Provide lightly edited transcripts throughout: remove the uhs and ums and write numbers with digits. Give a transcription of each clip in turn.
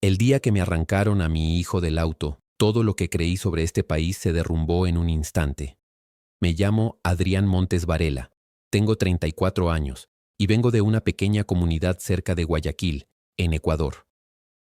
El día que me arrancaron a mi hijo del auto, todo lo que creí sobre este país se derrumbó en un instante. Me llamo Adrián Montes Varela, tengo 34 años y vengo de una pequeña comunidad cerca de Guayaquil, en Ecuador.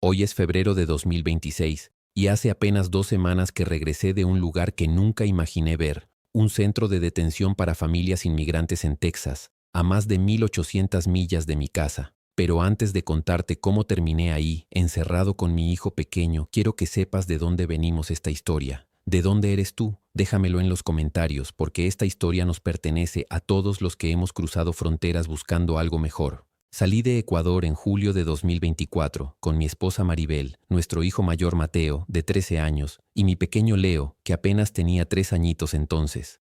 Hoy es febrero de 2026 y hace apenas 2 semanas que regresé de un lugar que nunca imaginé ver, un centro de detención para familias inmigrantes en Texas, a más de 1800 millas de mi casa. Pero antes de contarte cómo terminé ahí, encerrado con mi hijo pequeño, quiero que sepas de dónde venimos esta historia. ¿De dónde eres tú? Déjamelo en los comentarios, porque esta historia nos pertenece a todos los que hemos cruzado fronteras buscando algo mejor. Salí de Ecuador en julio de 2024 con mi esposa Maribel, nuestro hijo mayor Mateo, de 13 años, y mi pequeño Leo, que apenas tenía 3 añitos entonces.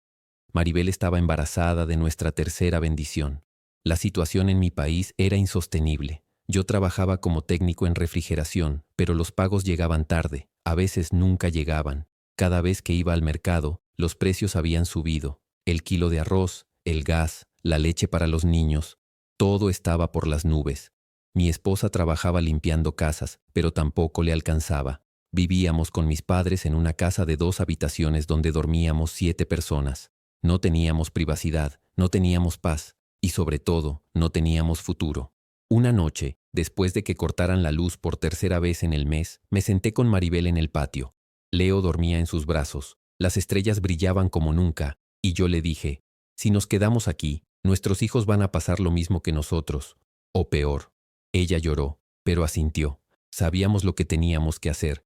Maribel estaba embarazada de nuestra tercera bendición. La situación en mi país era insostenible. Yo trabajaba como técnico en refrigeración, pero los pagos llegaban tarde, a veces nunca llegaban. Cada vez que iba al mercado, los precios habían subido. El kilo de arroz, el gas, la leche para los niños, todo estaba por las nubes. Mi esposa trabajaba limpiando casas, pero tampoco le alcanzaba. Vivíamos con mis padres en una casa de 2 habitaciones donde dormíamos 7 personas. No teníamos privacidad, no teníamos paz y sobre todo, no teníamos futuro. Una noche, después de que cortaran la luz por tercera vez en el mes, me senté con Maribel en el patio. Leo dormía en sus brazos, las estrellas brillaban como nunca, y yo le dije, si nos quedamos aquí, nuestros hijos van a pasar lo mismo que nosotros, o peor. Ella lloró, pero asintió. Sabíamos lo que teníamos que hacer.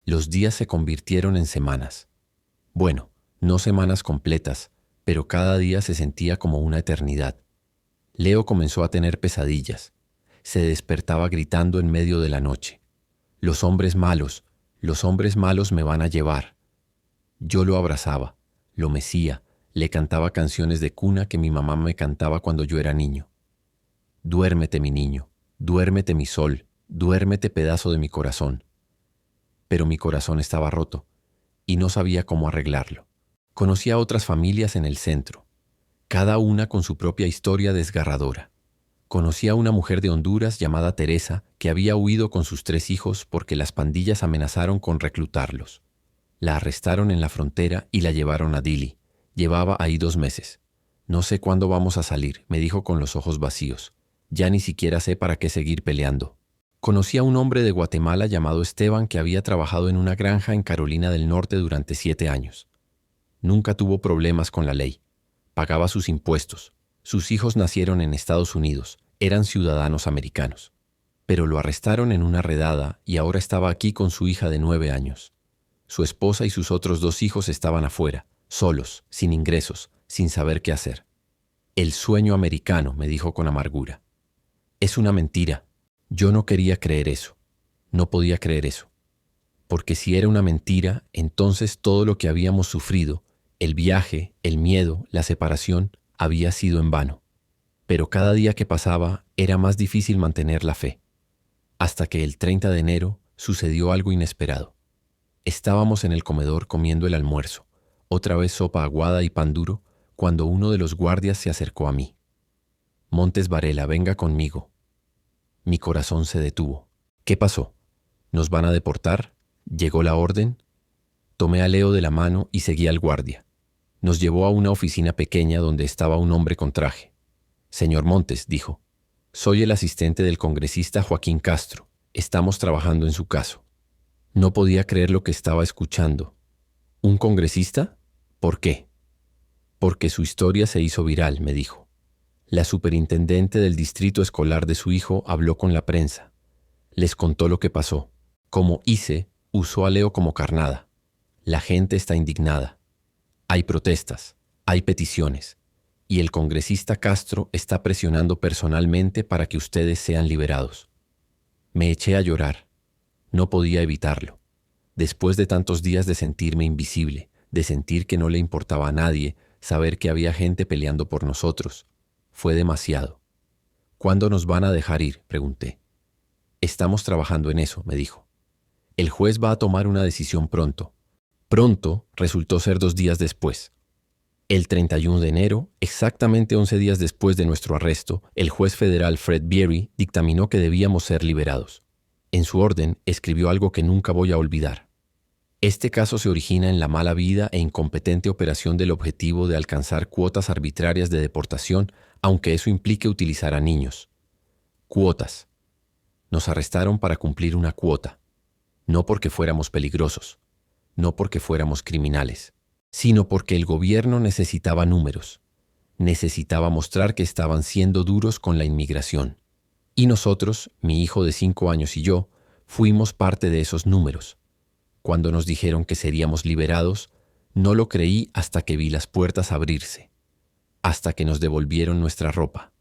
Los días se convirtieron en semanas. Bueno, no semanas completas, pero cada día se sentía como una eternidad. Leo comenzó a tener pesadillas. Se despertaba gritando en medio de la noche. Los hombres malos me van a llevar. Yo lo abrazaba, lo mecía, le cantaba canciones de cuna que mi mamá me cantaba cuando yo era niño. Duérmete, mi niño, duérmete, mi sol, duérmete, pedazo de mi corazón. Pero mi corazón estaba roto y no sabía cómo arreglarlo. Conocía a otras familias en el centro, cada una con su propia historia desgarradora. Conocí a una mujer de Honduras llamada Teresa que había huido con sus 3 hijos porque las pandillas amenazaron con reclutarlos. La arrestaron en la frontera y la llevaron a Dili. Llevaba ahí 2 meses. No sé cuándo vamos a salir, me dijo con los ojos vacíos. Ya ni siquiera sé para qué seguir peleando. Conocí a un hombre de Guatemala llamado Esteban que había trabajado en una granja en Carolina del Norte durante 7 años. Nunca tuvo problemas con la ley. Pagaba sus impuestos. Sus hijos nacieron en Estados Unidos. Eran ciudadanos americanos. Pero lo arrestaron en una redada y ahora estaba aquí con su hija de 9 años. Su esposa y sus otros 2 hijos estaban afuera, solos, sin ingresos, sin saber qué hacer. El sueño americano, me dijo con amargura. Es una mentira. Yo no quería creer eso. No podía creer eso. Porque si era una mentira, entonces todo lo que habíamos sufrido, el viaje, el miedo, la separación, había sido en vano. Pero cada día que pasaba era más difícil mantener la fe. Hasta que el 30 de enero sucedió algo inesperado. Estábamos en el comedor comiendo el almuerzo, otra vez sopa aguada y pan duro, cuando uno de los guardias se acercó a mí. Montes Varela, venga conmigo. Mi corazón se detuvo. ¿Qué pasó? ¿Nos van a deportar? ¿Llegó la orden? Tomé a Leo de la mano y seguí al guardia. Nos llevó a una oficina pequeña donde estaba un hombre con traje. Señor Montes, dijo, soy el asistente del congresista Joaquín Castro. Estamos trabajando en su caso. No podía creer lo que estaba escuchando. ¿Un congresista? ¿Por qué? Porque su historia se hizo viral, me dijo. La superintendente del distrito escolar de su hijo habló con la prensa. Les contó lo que pasó. Como ICE usó a Leo como carnada. La gente está indignada. Hay protestas, hay peticiones, y el congresista Castro está presionando personalmente para que ustedes sean liberados. Me eché a llorar. No podía evitarlo. Después de tantos días de sentirme invisible, de sentir que no le importaba a nadie, saber que había gente peleando por nosotros, fue demasiado. ¿Cuándo nos van a dejar ir?, pregunté. Estamos trabajando en eso, me dijo. El juez va a tomar una decisión pronto. Pronto resultó ser 2 días después. El 31 de enero, exactamente 11 días después de nuestro arresto, el juez federal Fred Beery dictaminó que debíamos ser liberados. En su orden, escribió algo que nunca voy a olvidar. Este caso se origina en la mala vida e incompetente operación del objetivo de alcanzar cuotas arbitrarias de deportación, aunque eso implique utilizar a niños. Cuotas. Nos arrestaron para cumplir una cuota. No porque fuéramos peligrosos, no porque fuéramos criminales, sino porque el gobierno necesitaba números. Necesitaba mostrar que estaban siendo duros con la inmigración. Y nosotros, mi hijo de 5 años y yo, fuimos parte de esos números. Cuando nos dijeron que seríamos liberados, no lo creí hasta que vi las puertas abrirse, hasta que nos devolvieron nuestra ropa,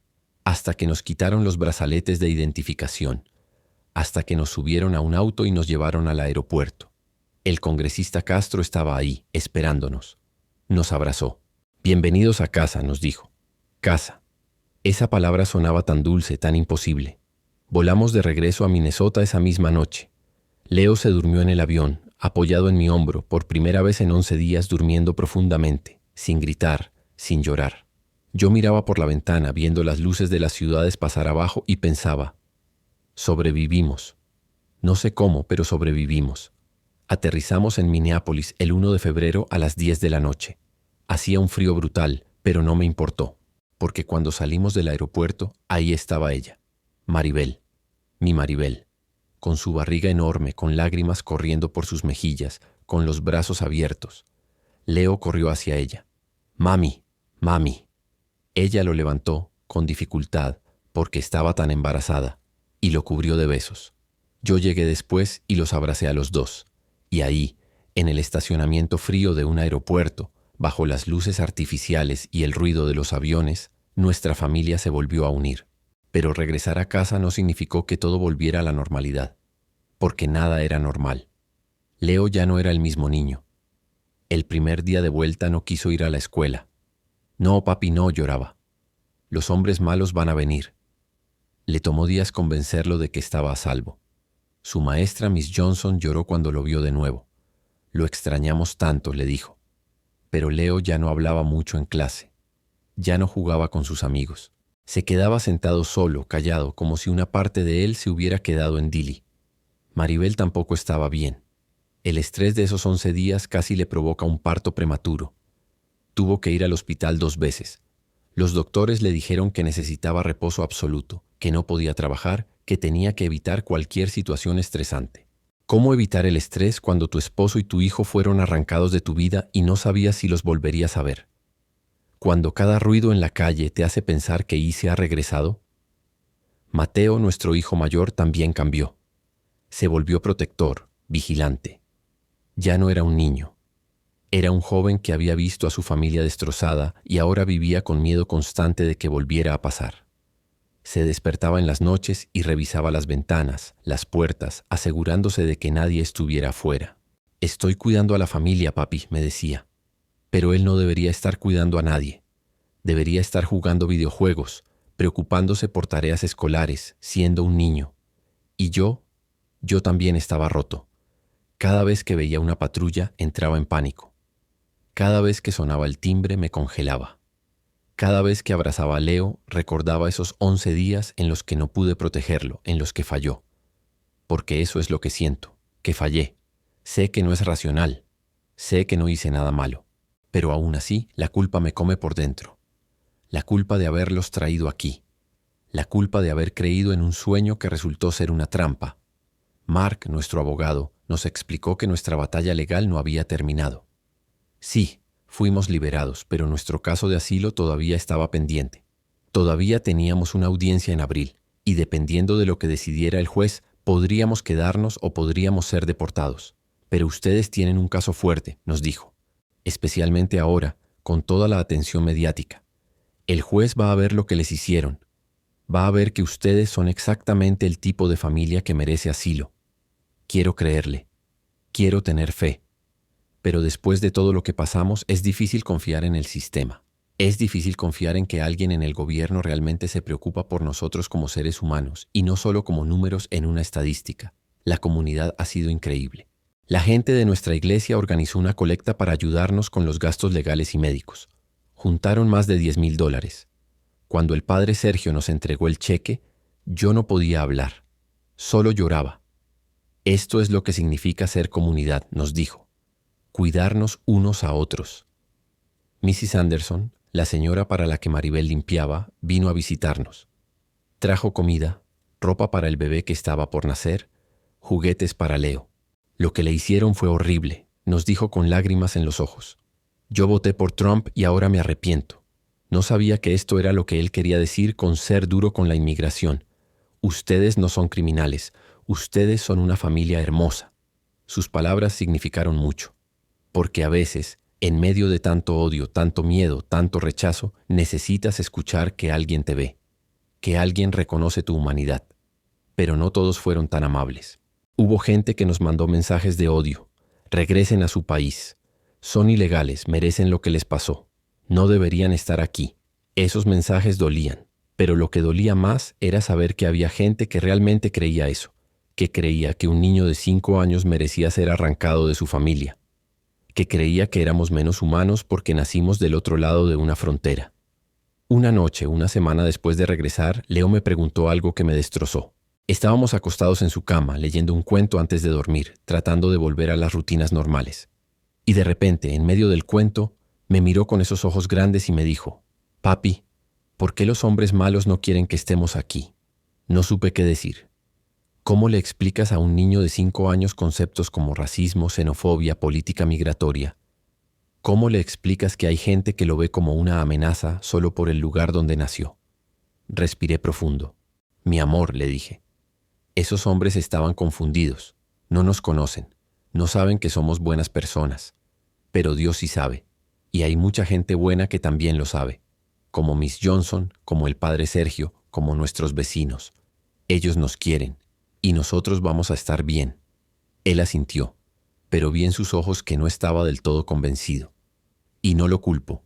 hasta que nos quitaron los brazaletes de identificación, hasta que nos subieron a un auto y nos llevaron al aeropuerto. El congresista Castro estaba ahí, esperándonos. Nos abrazó. Bienvenidos a casa, nos dijo. Casa. Esa palabra sonaba tan dulce, tan imposible. Volamos de regreso a Minnesota esa misma noche. Leo se durmió en el avión, apoyado en mi hombro, por primera vez en 11 días durmiendo profundamente, sin gritar, sin llorar. Yo miraba por la ventana, viendo las luces de las ciudades pasar abajo y pensaba, sobrevivimos. No sé cómo, pero sobrevivimos. Aterrizamos en Minneapolis el 1 de febrero a las 10 de la noche. Hacía un frío brutal, pero no me importó, porque cuando salimos del aeropuerto, ahí estaba ella, Maribel, mi Maribel, con su barriga enorme, con lágrimas corriendo por sus mejillas, con los brazos abiertos. Leo corrió hacia ella. Mami, mami. Ella lo levantó, con dificultad, porque estaba tan embarazada, y lo cubrió de besos. Yo llegué después y los abracé a los dos. Y ahí, en el estacionamiento frío de un aeropuerto, bajo las luces artificiales y el ruido de los aviones, nuestra familia se volvió a unir. Pero regresar a casa no significó que todo volviera a la normalidad, porque nada era normal. Leo ya no era el mismo niño. El primer día de vuelta no quiso ir a la escuela. No, papi, no, lloraba. Los hombres malos van a venir. Le tomó días convencerlo de que estaba a salvo. Su maestra, Miss Johnson, lloró cuando lo vio de nuevo. Lo extrañamos tanto, le dijo. Pero Leo ya no hablaba mucho en clase. Ya no jugaba con sus amigos. Se quedaba sentado solo, callado, como si una parte de él se hubiera quedado en Dili. Maribel tampoco estaba bien. El estrés de esos 11 días casi le provoca un parto prematuro. Tuvo que ir al hospital 2 veces. Los doctores le dijeron que necesitaba reposo absoluto, que no podía trabajar, que tenía que evitar cualquier situación estresante. ¿Cómo evitar el estrés cuando tu esposo y tu hijo fueron arrancados de tu vida y no sabías si los volverías a ver? Cuando cada ruido en la calle te hace pensar que Ise ha regresado. Mateo, nuestro hijo mayor, también cambió. Se volvió protector, vigilante. Ya no era un niño. Era un joven que había visto a su familia destrozada y ahora vivía con miedo constante de que volviera a pasar. Se despertaba en las noches y revisaba las ventanas, las puertas, asegurándose de que nadie estuviera afuera. Estoy cuidando a la familia, papi, me decía. Pero él no debería estar cuidando a nadie. Debería estar jugando videojuegos, preocupándose por tareas escolares, siendo un niño. Y yo también estaba roto. Cada vez que veía una patrulla, entraba en pánico. Cada vez que sonaba el timbre, me congelaba. Cada vez que abrazaba a Leo, recordaba esos 11 días en los que no pude protegerlo, en los que falló. Porque eso es lo que siento, que fallé. Sé que no es racional. Sé que no hice nada malo. Pero aún así, la culpa me come por dentro. La culpa de haberlos traído aquí. La culpa de haber creído en un sueño que resultó ser una trampa. Mark, nuestro abogado, nos explicó que nuestra batalla legal no había terminado. Sí, fuimos liberados, pero nuestro caso de asilo todavía estaba pendiente. Todavía teníamos una audiencia en abril, y dependiendo de lo que decidiera el juez, podríamos quedarnos o podríamos ser deportados. Pero ustedes tienen un caso fuerte, nos dijo. Especialmente ahora, con toda la atención mediática. El juez va a ver lo que les hicieron. Va a ver que ustedes son exactamente el tipo de familia que merece asilo. Quiero creerle. Quiero tener fe. Pero después de todo lo que pasamos, es difícil confiar en el sistema. Es difícil confiar en que alguien en el gobierno realmente se preocupa por nosotros como seres humanos y no solo como números en una estadística. La comunidad ha sido increíble. La gente de nuestra iglesia organizó una colecta para ayudarnos con los gastos legales y médicos. Juntaron más de $10,000. Cuando el padre Sergio nos entregó el cheque, yo no podía hablar. Solo lloraba. Esto es lo que significa ser comunidad, nos dijo. Cuidarnos unos a otros. Mrs. Anderson, la señora para la que Maribel limpiaba, vino a visitarnos. Trajo comida, ropa para el bebé que estaba por nacer, juguetes para Leo. Lo que le hicieron fue horrible, nos dijo con lágrimas en los ojos. Yo voté por Trump y ahora me arrepiento. No sabía que esto era lo que él quería decir con ser duro con la inmigración. Ustedes no son criminales, ustedes son una familia hermosa. Sus palabras significaron mucho. Porque a veces, en medio de tanto odio, tanto miedo, tanto rechazo, necesitas escuchar que alguien te ve, que alguien reconoce tu humanidad. Pero no todos fueron tan amables. Hubo gente que nos mandó mensajes de odio. Regresen a su país. Son ilegales, merecen lo que les pasó. No deberían estar aquí. Esos mensajes dolían, pero lo que dolía más era saber que había gente que realmente creía eso, que creía que un niño de 5 años merecía ser arrancado de su familia, que creía que éramos menos humanos porque nacimos del otro lado de una frontera. Una noche, una semana después de regresar, Leo me preguntó algo que me destrozó. Estábamos acostados en su cama, leyendo un cuento antes de dormir, tratando de volver a las rutinas normales. Y de repente, en medio del cuento, me miró con esos ojos grandes y me dijo, «Papi, ¿por qué los hombres malos no quieren que estemos aquí?» No supe qué decir. ¿Cómo le explicas a un niño de 5 años conceptos como racismo, xenofobia, política migratoria? ¿Cómo le explicas que hay gente que lo ve como una amenaza solo por el lugar donde nació? Respiré profundo. «Mi amor», le dije. Esos hombres estaban confundidos. No nos conocen. No saben que somos buenas personas, pero Dios sí sabe, y hay mucha gente buena que también lo sabe, como Miss Johnson, como el padre Sergio, como nuestros vecinos. Ellos nos quieren, y nosotros vamos a estar bien. Él asintió, pero vi en sus ojos que no estaba del todo convencido. Y no lo culpo,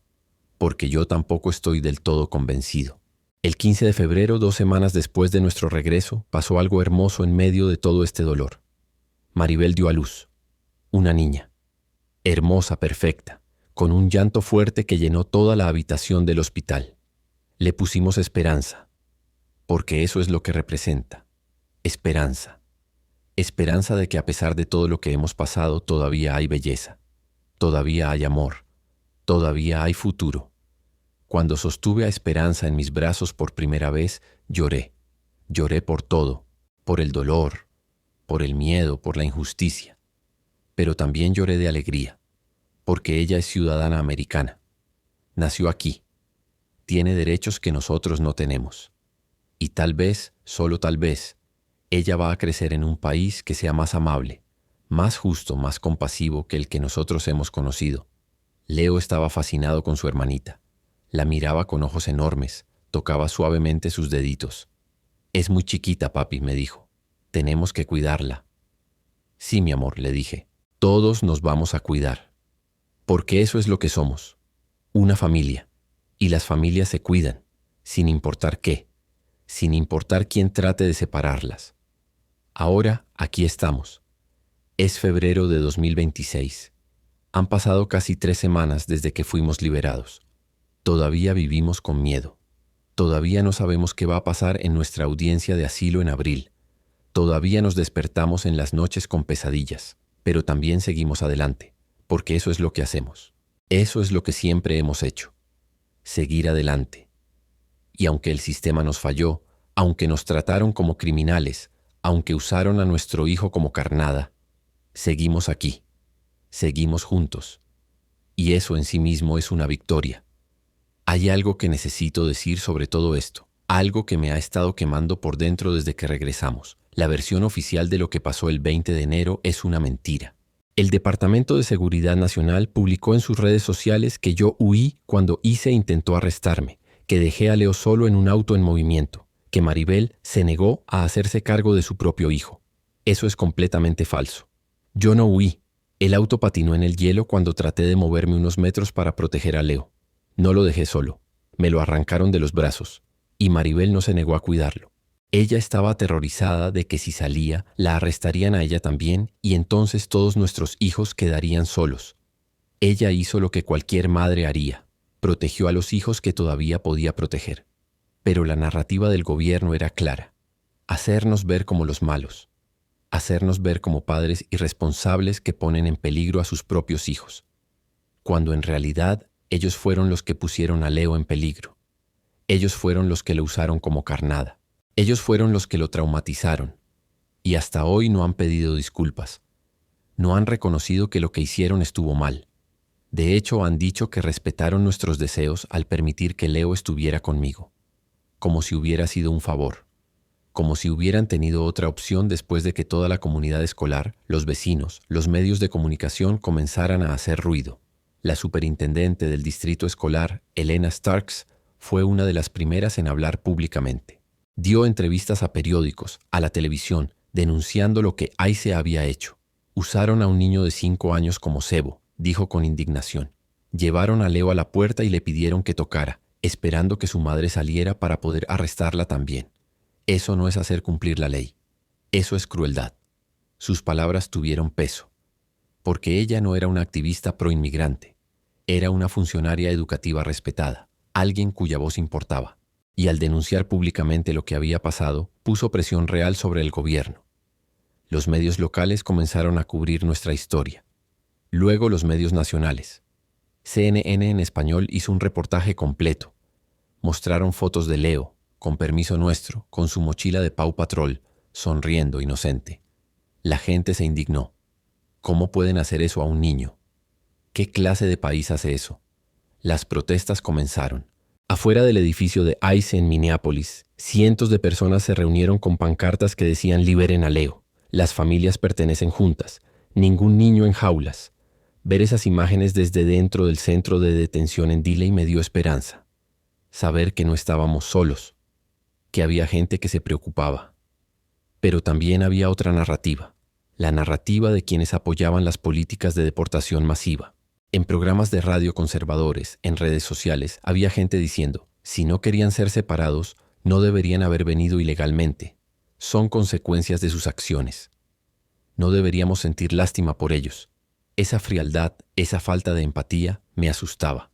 porque yo tampoco estoy del todo convencido. El 15 de febrero, 2 semanas después de nuestro regreso, pasó algo hermoso en medio de todo este dolor. Maribel dio a luz, una niña, hermosa, perfecta, con un llanto fuerte que llenó toda la habitación del hospital. Le pusimos Esperanza, porque eso es lo que representa, esperanza. Esperanza de que a pesar de todo lo que hemos pasado, todavía hay belleza, todavía hay amor, todavía hay futuro. Cuando sostuve a Esperanza en mis brazos por primera vez, lloré. Lloré por todo, por el dolor, por el miedo, por la injusticia. Pero también lloré de alegría, porque ella es ciudadana americana. Nació aquí. Tiene derechos que nosotros no tenemos. Y tal vez, solo tal vez, ella va a crecer en un país que sea más amable, más justo, más compasivo que el que nosotros hemos conocido. Leo estaba fascinado con su hermanita. La miraba con ojos enormes, tocaba suavemente sus deditos. «Es muy chiquita, papi», me dijo. «Tenemos que cuidarla». «Sí, mi amor», le dije. «Todos nos vamos a cuidar. Porque eso es lo que somos. Una familia. Y las familias se cuidan, sin importar qué, sin importar quién trate de separarlas». Ahora, aquí estamos. Es febrero de 2026. Han pasado casi 3 semanas desde que fuimos liberados. Todavía vivimos con miedo. Todavía no sabemos qué va a pasar en nuestra audiencia de asilo en abril. Todavía nos despertamos en las noches con pesadillas, pero también seguimos adelante, porque eso es lo que hacemos. Eso es lo que siempre hemos hecho. Seguir adelante. Y aunque el sistema nos falló, aunque nos trataron como criminales, aunque usaron a nuestro hijo como carnada, seguimos aquí. Seguimos juntos. Y eso en sí mismo es una victoria. Hay algo que necesito decir sobre todo esto, algo que me ha estado quemando por dentro desde que regresamos. La versión oficial de lo que pasó el 20 de enero es una mentira. El Departamento de Seguridad Nacional publicó en sus redes sociales que yo huí cuando Ise intentó arrestarme, que dejé a Leo solo en un auto en movimiento, que Maribel se negó a hacerse cargo de su propio hijo. Eso es completamente falso. Yo no huí. El auto patinó en el hielo cuando traté de moverme unos metros para proteger a Leo. No lo dejé solo. Me lo arrancaron de los brazos. Y Maribel no se negó a cuidarlo. Ella estaba aterrorizada de que si salía, la arrestarían a ella también y entonces todos nuestros hijos quedarían solos. Ella hizo lo que cualquier madre haría. Protegió a los hijos que todavía podía proteger. Pero la narrativa del gobierno era clara. Hacernos ver como los malos. Hacernos ver como padres irresponsables que ponen en peligro a sus propios hijos. Cuando en realidad ellos fueron los que pusieron a Leo en peligro. Ellos fueron los que lo usaron como carnada. Ellos fueron los que lo traumatizaron. Y hasta hoy no han pedido disculpas. No han reconocido que lo que hicieron estuvo mal. De hecho, han dicho que respetaron nuestros deseos al permitir que Leo estuviera conmigo. Como si hubiera sido un favor. Como si hubieran tenido otra opción después de que toda la comunidad escolar, los vecinos, los medios de comunicación comenzaran a hacer ruido. La superintendente del distrito escolar, Elena Starks, fue una de las primeras en hablar públicamente. Dio entrevistas a periódicos, a la televisión, denunciando lo que Ise había hecho. Usaron a un niño de 5 años como cebo, dijo con indignación. Llevaron a Leo a la puerta y le pidieron que tocara, esperando que su madre saliera para poder arrestarla también. Eso no es hacer cumplir la ley. Eso es crueldad. Sus palabras tuvieron peso. Porque ella no era una activista pro-inmigrante. Era una funcionaria educativa respetada, alguien cuya voz importaba. Y al denunciar públicamente lo que había pasado, puso presión real sobre el gobierno. Los medios locales comenzaron a cubrir nuestra historia. Luego los medios nacionales. CNN en español hizo un reportaje completo. Mostraron fotos de Leo, con permiso nuestro, con su mochila de Paw Patrol, sonriendo inocente. La gente se indignó. ¿Cómo pueden hacer eso a un niño? ¿Qué clase de país hace eso? Las protestas comenzaron. Afuera del edificio de ICE en Minneapolis, cientos de personas se reunieron con pancartas que decían «Liberen a Leo». Las familias pertenecen juntas. Ningún niño en jaulas. Ver esas imágenes desde dentro del centro de detención en Dilley me dio esperanza. Saber que no estábamos solos, que había gente que se preocupaba. Pero también había otra narrativa, la narrativa de quienes apoyaban las políticas de deportación masiva. En programas de radio conservadores, en redes sociales, había gente diciendo, si no querían ser separados, no deberían haber venido ilegalmente. Son consecuencias de sus acciones. No deberíamos sentir lástima por ellos. Esa frialdad, esa falta de empatía, me asustaba.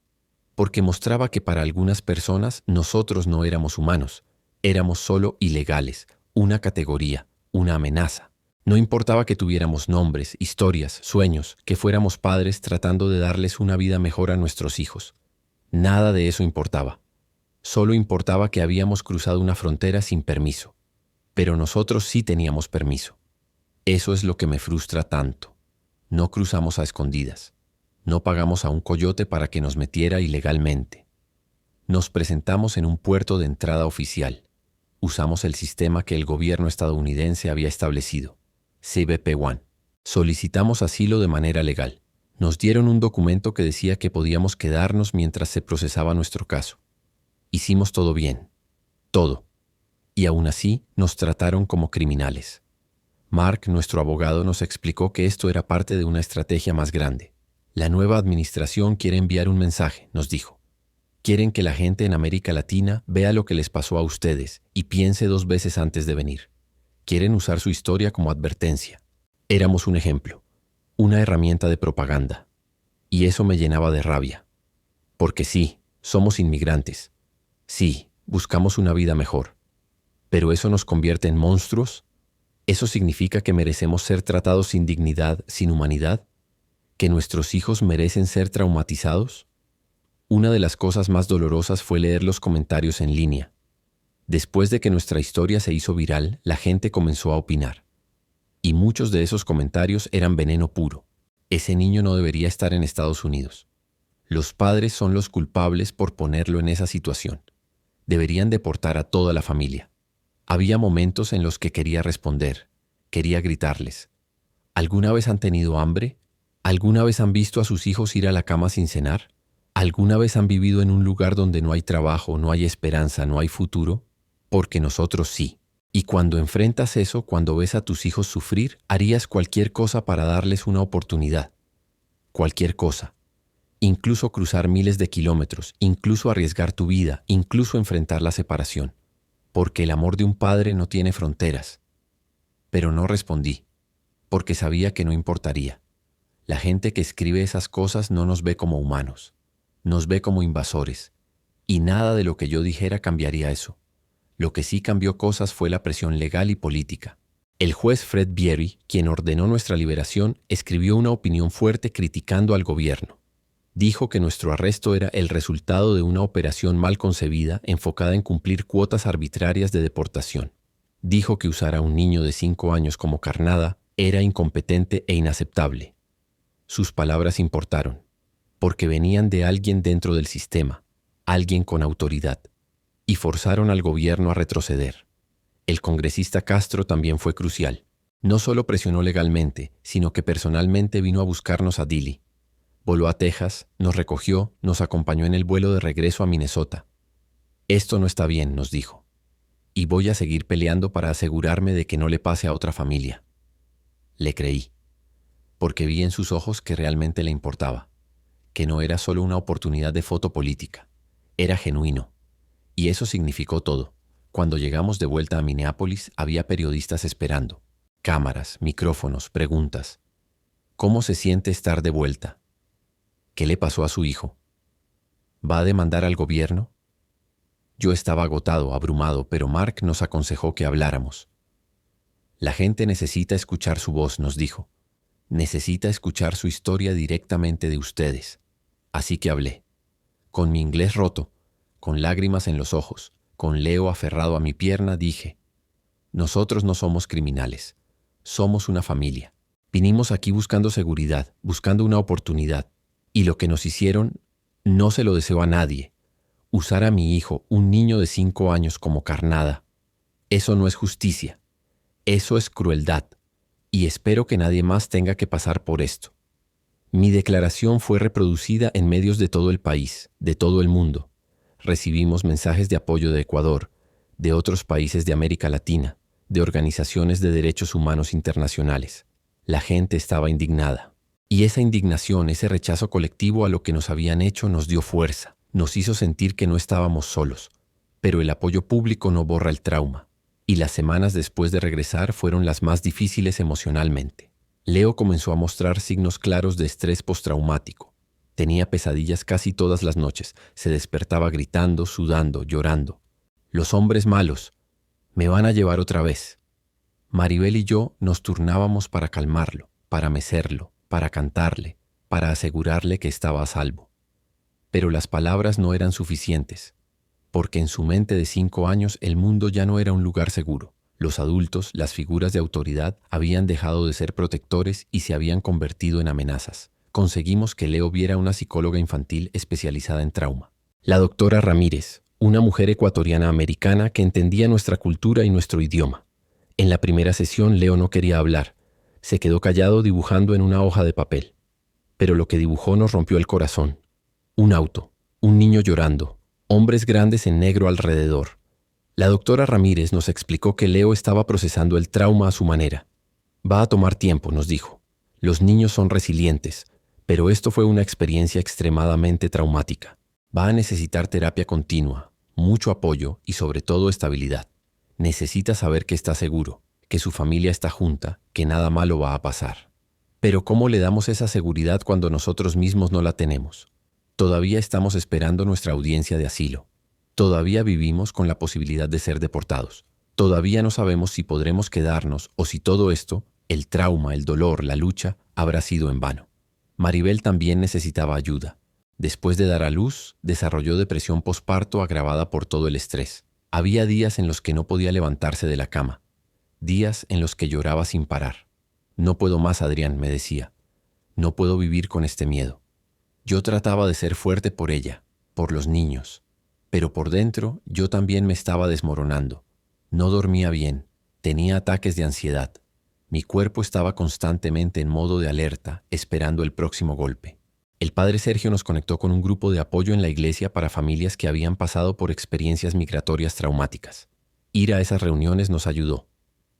Porque mostraba que para algunas personas nosotros no éramos humanos, éramos solo ilegales, una categoría, una amenaza. No importaba que tuviéramos nombres, historias, sueños, que fuéramos padres tratando de darles una vida mejor a nuestros hijos. Nada de eso importaba. Solo importaba que habíamos cruzado una frontera sin permiso. Pero nosotros sí teníamos permiso. Eso es lo que me frustra tanto. No cruzamos a escondidas. No pagamos a un coyote para que nos metiera ilegalmente. Nos presentamos en un puerto de entrada oficial. Usamos el sistema que el gobierno estadounidense había establecido, CBP-1. Solicitamos asilo de manera legal. Nos dieron un documento que decía que podíamos quedarnos mientras se procesaba nuestro caso. Hicimos todo bien. Todo. Y aún así nos trataron como criminales. Mark, nuestro abogado, nos explicó que esto era parte de una estrategia más grande. La nueva administración quiere enviar un mensaje, nos dijo. Quieren que la gente en América Latina vea lo que les pasó a ustedes y piense 2 veces antes de venir. Quieren usar su historia como advertencia. Éramos un ejemplo, una herramienta de propaganda. Y eso me llenaba de rabia. Porque sí, somos inmigrantes. Sí, buscamos una vida mejor. ¿Pero eso nos convierte en monstruos? ¿Eso significa que merecemos ser tratados sin dignidad, sin humanidad? ¿Que nuestros hijos merecen ser traumatizados? Una de las cosas más dolorosas fue leer los comentarios en línea. Después de que nuestra historia se hizo viral, la gente comenzó a opinar. Y muchos de esos comentarios eran veneno puro. Ese niño no debería estar en Estados Unidos. Los padres son los culpables por ponerlo en esa situación. Deberían deportar a toda la familia. Había momentos en los que quería responder, quería gritarles. ¿Alguna vez han tenido hambre? ¿Alguna vez han visto a sus hijos ir a la cama sin cenar? ¿Alguna vez han vivido en un lugar donde no hay trabajo, no hay esperanza, no hay futuro? Porque nosotros sí. Y cuando enfrentas eso, cuando ves a tus hijos sufrir, harías cualquier cosa para darles una oportunidad. Cualquier cosa. Incluso cruzar miles de kilómetros, incluso arriesgar tu vida, incluso enfrentar la separación. Porque el amor de un padre no tiene fronteras. Pero no respondí, porque sabía que no importaría. La gente que escribe esas cosas no nos ve como humanos. Nos ve como invasores, y nada de lo que yo dijera cambiaría eso. Lo que sí cambió cosas fue la presión legal y política. El juez Fred Bierry, quien ordenó nuestra liberación, escribió una opinión fuerte criticando al gobierno. Dijo que nuestro arresto era el resultado de una operación mal concebida enfocada en cumplir cuotas arbitrarias de deportación. Dijo que usar a un niño de 5 años como carnada era incompetente e inaceptable. Sus palabras importaron. Porque venían de alguien dentro del sistema, alguien con autoridad, y forzaron al gobierno a retroceder. El congresista Castro también fue crucial. No solo presionó legalmente, sino que personalmente vino a buscarnos a Dilley. Voló a Texas, nos recogió, nos acompañó en el vuelo de regreso a Minnesota. Esto no está bien, nos dijo, y voy a seguir peleando para asegurarme de que no le pase a otra familia. Le creí, porque vi en sus ojos que realmente le importaba. Que no era solo una oportunidad de foto política, era genuino. Y eso significó todo. Cuando llegamos de vuelta a Minneapolis, había periodistas esperando. Cámaras, micrófonos, preguntas. ¿Cómo se siente estar de vuelta? ¿Qué le pasó a su hijo? ¿Va a demandar al gobierno? Yo estaba agotado, abrumado, pero Mark nos aconsejó que habláramos. La gente necesita escuchar su voz, nos dijo. Necesita escuchar su historia directamente de ustedes. Así que hablé, con mi inglés roto, con lágrimas en los ojos, con Leo aferrado a mi pierna, dije, nosotros no somos criminales, somos una familia. Vinimos aquí buscando seguridad, buscando una oportunidad, y lo que nos hicieron no se lo deseo a nadie. Usar a mi hijo, un niño de 5 años, como carnada, eso no es justicia, eso es crueldad, y espero que nadie más tenga que pasar por esto. Mi declaración fue reproducida en medios de todo el país, de todo el mundo. Recibimos mensajes de apoyo de Ecuador, de otros países de América Latina, de organizaciones de derechos humanos internacionales. La gente estaba indignada. Y esa indignación, ese rechazo colectivo a lo que nos habían hecho nos dio fuerza, nos hizo sentir que no estábamos solos. Pero el apoyo público no borra el trauma. Y las semanas después de regresar fueron las más difíciles emocionalmente. Leo comenzó a mostrar signos claros de estrés postraumático. Tenía pesadillas casi todas las noches. Se despertaba gritando, sudando, llorando. Los hombres malos. Me van a llevar otra vez. Maribel y yo nos turnábamos para calmarlo, para mecerlo, para cantarle, para asegurarle que estaba a salvo. Pero las palabras no eran suficientes, porque en su mente de 5 años el mundo ya no era un lugar seguro. Los adultos, las figuras de autoridad, habían dejado de ser protectores y se habían convertido en amenazas. Conseguimos que Leo viera una psicóloga infantil especializada en trauma. La doctora Ramírez, una mujer ecuatoriana americana que entendía nuestra cultura y nuestro idioma. En la primera sesión Leo no quería hablar. Se quedó callado dibujando en una hoja de papel. Pero lo que dibujó nos rompió el corazón. Un auto, un niño llorando, hombres grandes en negro alrededor. La doctora Ramírez nos explicó que Leo estaba procesando el trauma a su manera. Va a tomar tiempo, nos dijo. Los niños son resilientes, pero esto fue una experiencia extremadamente traumática. Va a necesitar terapia continua, mucho apoyo y sobre todo estabilidad. Necesita saber que está seguro, que su familia está junta, que nada malo va a pasar. Pero ¿cómo le damos esa seguridad cuando nosotros mismos no la tenemos? Todavía estamos esperando nuestra audiencia de asilo. Todavía vivimos con la posibilidad de ser deportados. Todavía no sabemos si podremos quedarnos o si todo esto, el trauma, el dolor, la lucha, habrá sido en vano. Maribel también necesitaba ayuda. Después de dar a luz, desarrolló depresión posparto agravada por todo el estrés. Había días en los que no podía levantarse de la cama. Días en los que lloraba sin parar. No puedo más, Adrián, me decía. No puedo vivir con este miedo. Yo trataba de ser fuerte por ella, por los niños. Pero por dentro yo también me estaba desmoronando. No dormía bien, tenía ataques de ansiedad. Mi cuerpo estaba constantemente en modo de alerta, esperando el próximo golpe. El padre Sergio nos conectó con un grupo de apoyo en la iglesia para familias que habían pasado por experiencias migratorias traumáticas. Ir a esas reuniones nos ayudó.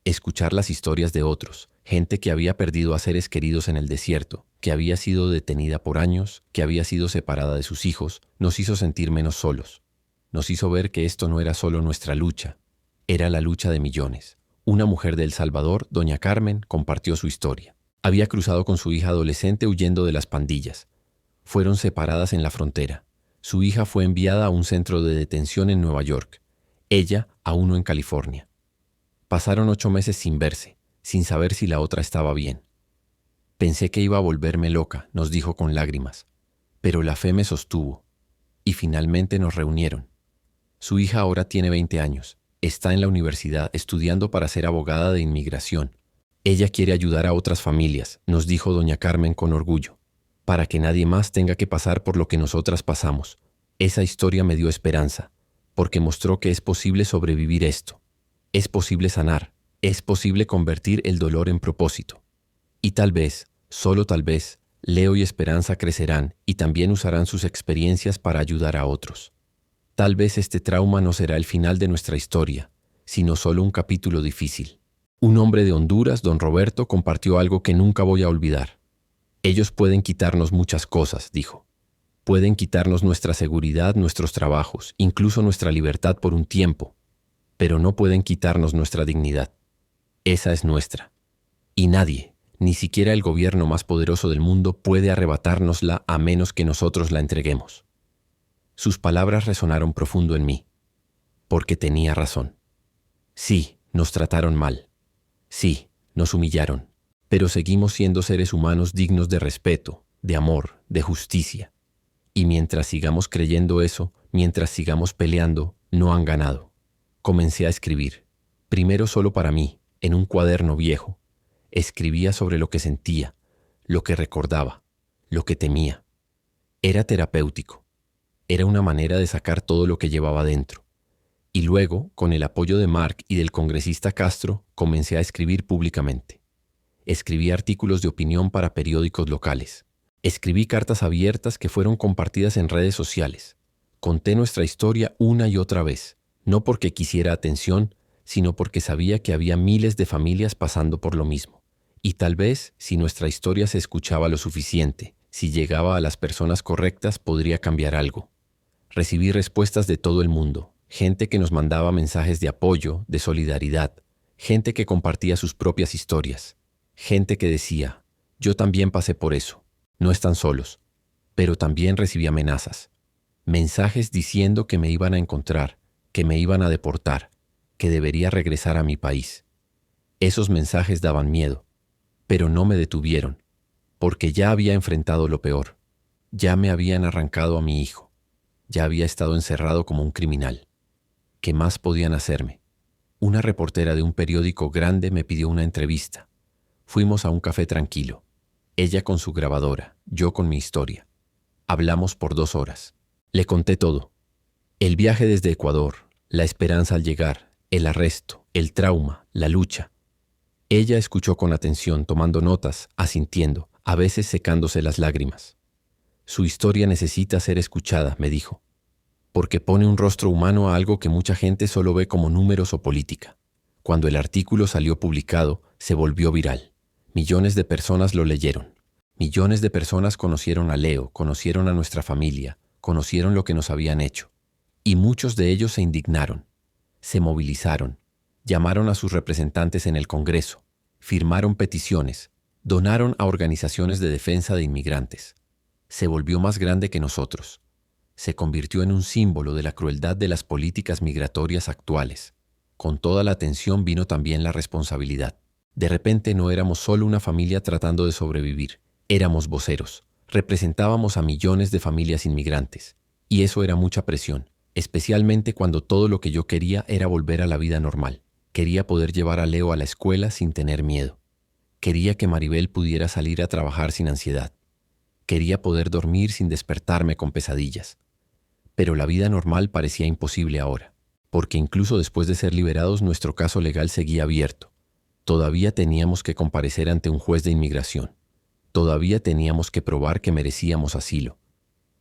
Escuchar las historias de otros, gente que había perdido a seres queridos en el desierto, que había sido detenida por años, que había sido separada de sus hijos, nos hizo sentir menos solos. Nos hizo ver que esto no era solo nuestra lucha, era la lucha de millones. Una mujer de El Salvador, doña Carmen, compartió su historia. Había cruzado con su hija adolescente huyendo de las pandillas. Fueron separadas en la frontera. Su hija fue enviada a un centro de detención en Nueva York, ella a uno en California. Pasaron 8 meses sin verse, sin saber si la otra estaba bien. Pensé que iba a volverme loca, nos dijo con lágrimas, pero la fe me sostuvo, y finalmente nos reunieron. Su hija ahora tiene 20 años, está en la universidad estudiando para ser abogada de inmigración. Ella quiere ayudar a otras familias, nos dijo doña Carmen con orgullo, para que nadie más tenga que pasar por lo que nosotras pasamos. Esa historia me dio esperanza, porque mostró que es posible sobrevivir esto. Es posible sanar, es posible convertir el dolor en propósito. Y tal vez, solo tal vez, Leo y Esperanza crecerán y también usarán sus experiencias para ayudar a otros. Tal vez este trauma no será el final de nuestra historia, sino solo un capítulo difícil. Un hombre de Honduras, don Roberto, compartió algo que nunca voy a olvidar. Ellos pueden quitarnos muchas cosas, dijo. Pueden quitarnos nuestra seguridad, nuestros trabajos, incluso nuestra libertad por un tiempo, pero no pueden quitarnos nuestra dignidad. Esa es nuestra. Y nadie, ni siquiera el gobierno más poderoso del mundo, puede arrebatárnosla a menos que nosotros la entreguemos. Sus palabras resonaron profundo en mí, porque tenía razón. Sí, nos trataron mal. Sí, nos humillaron, pero seguimos siendo seres humanos dignos de respeto, de amor, de justicia. Y mientras sigamos creyendo eso, mientras sigamos peleando, no han ganado. Comencé a escribir, primero solo para mí, en un cuaderno viejo. Escribía sobre lo que sentía, lo que recordaba, lo que temía. Era terapéutico. Era una manera de sacar todo lo que llevaba dentro. Y luego, con el apoyo de Mark y del congresista Castro, comencé a escribir públicamente. Escribí artículos de opinión para periódicos locales. Escribí cartas abiertas que fueron compartidas en redes sociales. Conté nuestra historia una y otra vez, no porque quisiera atención, sino porque sabía que había miles de familias pasando por lo mismo. Y tal vez, si nuestra historia se escuchaba lo suficiente, si llegaba a las personas correctas, podría cambiar algo. Recibí respuestas de todo el mundo, gente que nos mandaba mensajes de apoyo, de solidaridad, gente que compartía sus propias historias, gente que decía, yo también pasé por eso, no están solos. Pero también recibí amenazas, mensajes diciendo que me iban a encontrar, que me iban a deportar, que debería regresar a mi país. Esos mensajes daban miedo, pero no me detuvieron, porque ya había enfrentado lo peor. Ya me habían arrancado a mi hijo. Ya había estado encerrado como un criminal. ¿Qué más podían hacerme? Una reportera de un periódico grande me pidió una entrevista. Fuimos a un café tranquilo. Ella con su grabadora, yo con mi historia. Hablamos por 2 horas. Le conté todo. El viaje desde Ecuador, la esperanza al llegar, el arresto, el trauma, la lucha. Ella escuchó con atención, tomando notas, asintiendo, a veces secándose las lágrimas. Su historia necesita ser escuchada, me dijo, porque pone un rostro humano a algo que mucha gente solo ve como números o política. Cuando el artículo salió publicado, se volvió viral. Millones de personas lo leyeron. Millones de personas conocieron a Leo, conocieron a nuestra familia, conocieron lo que nos habían hecho. Y muchos de ellos se indignaron, se movilizaron, llamaron a sus representantes en el Congreso, firmaron peticiones, donaron a organizaciones de defensa de inmigrantes. Se volvió más grande que nosotros. Se convirtió en un símbolo de la crueldad de las políticas migratorias actuales. Con toda la atención vino también la responsabilidad. De repente no éramos solo una familia tratando de sobrevivir, éramos voceros, representábamos a millones de familias inmigrantes. Y eso era mucha presión, especialmente cuando todo lo que yo quería era volver a la vida normal. Quería poder llevar a Leo a la escuela sin tener miedo. Quería que Maribel pudiera salir a trabajar sin ansiedad. Quería poder dormir sin despertarme con pesadillas. Pero la vida normal parecía imposible ahora, porque incluso después de ser liberados nuestro caso legal seguía abierto. Todavía teníamos que comparecer ante un juez de inmigración. Todavía teníamos que probar que merecíamos asilo.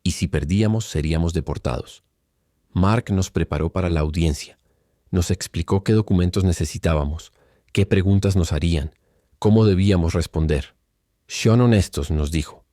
Y si perdíamos, seríamos deportados. Mark nos preparó para la audiencia. Nos explicó qué documentos necesitábamos, qué preguntas nos harían, cómo debíamos responder. Sean honestos, nos dijo.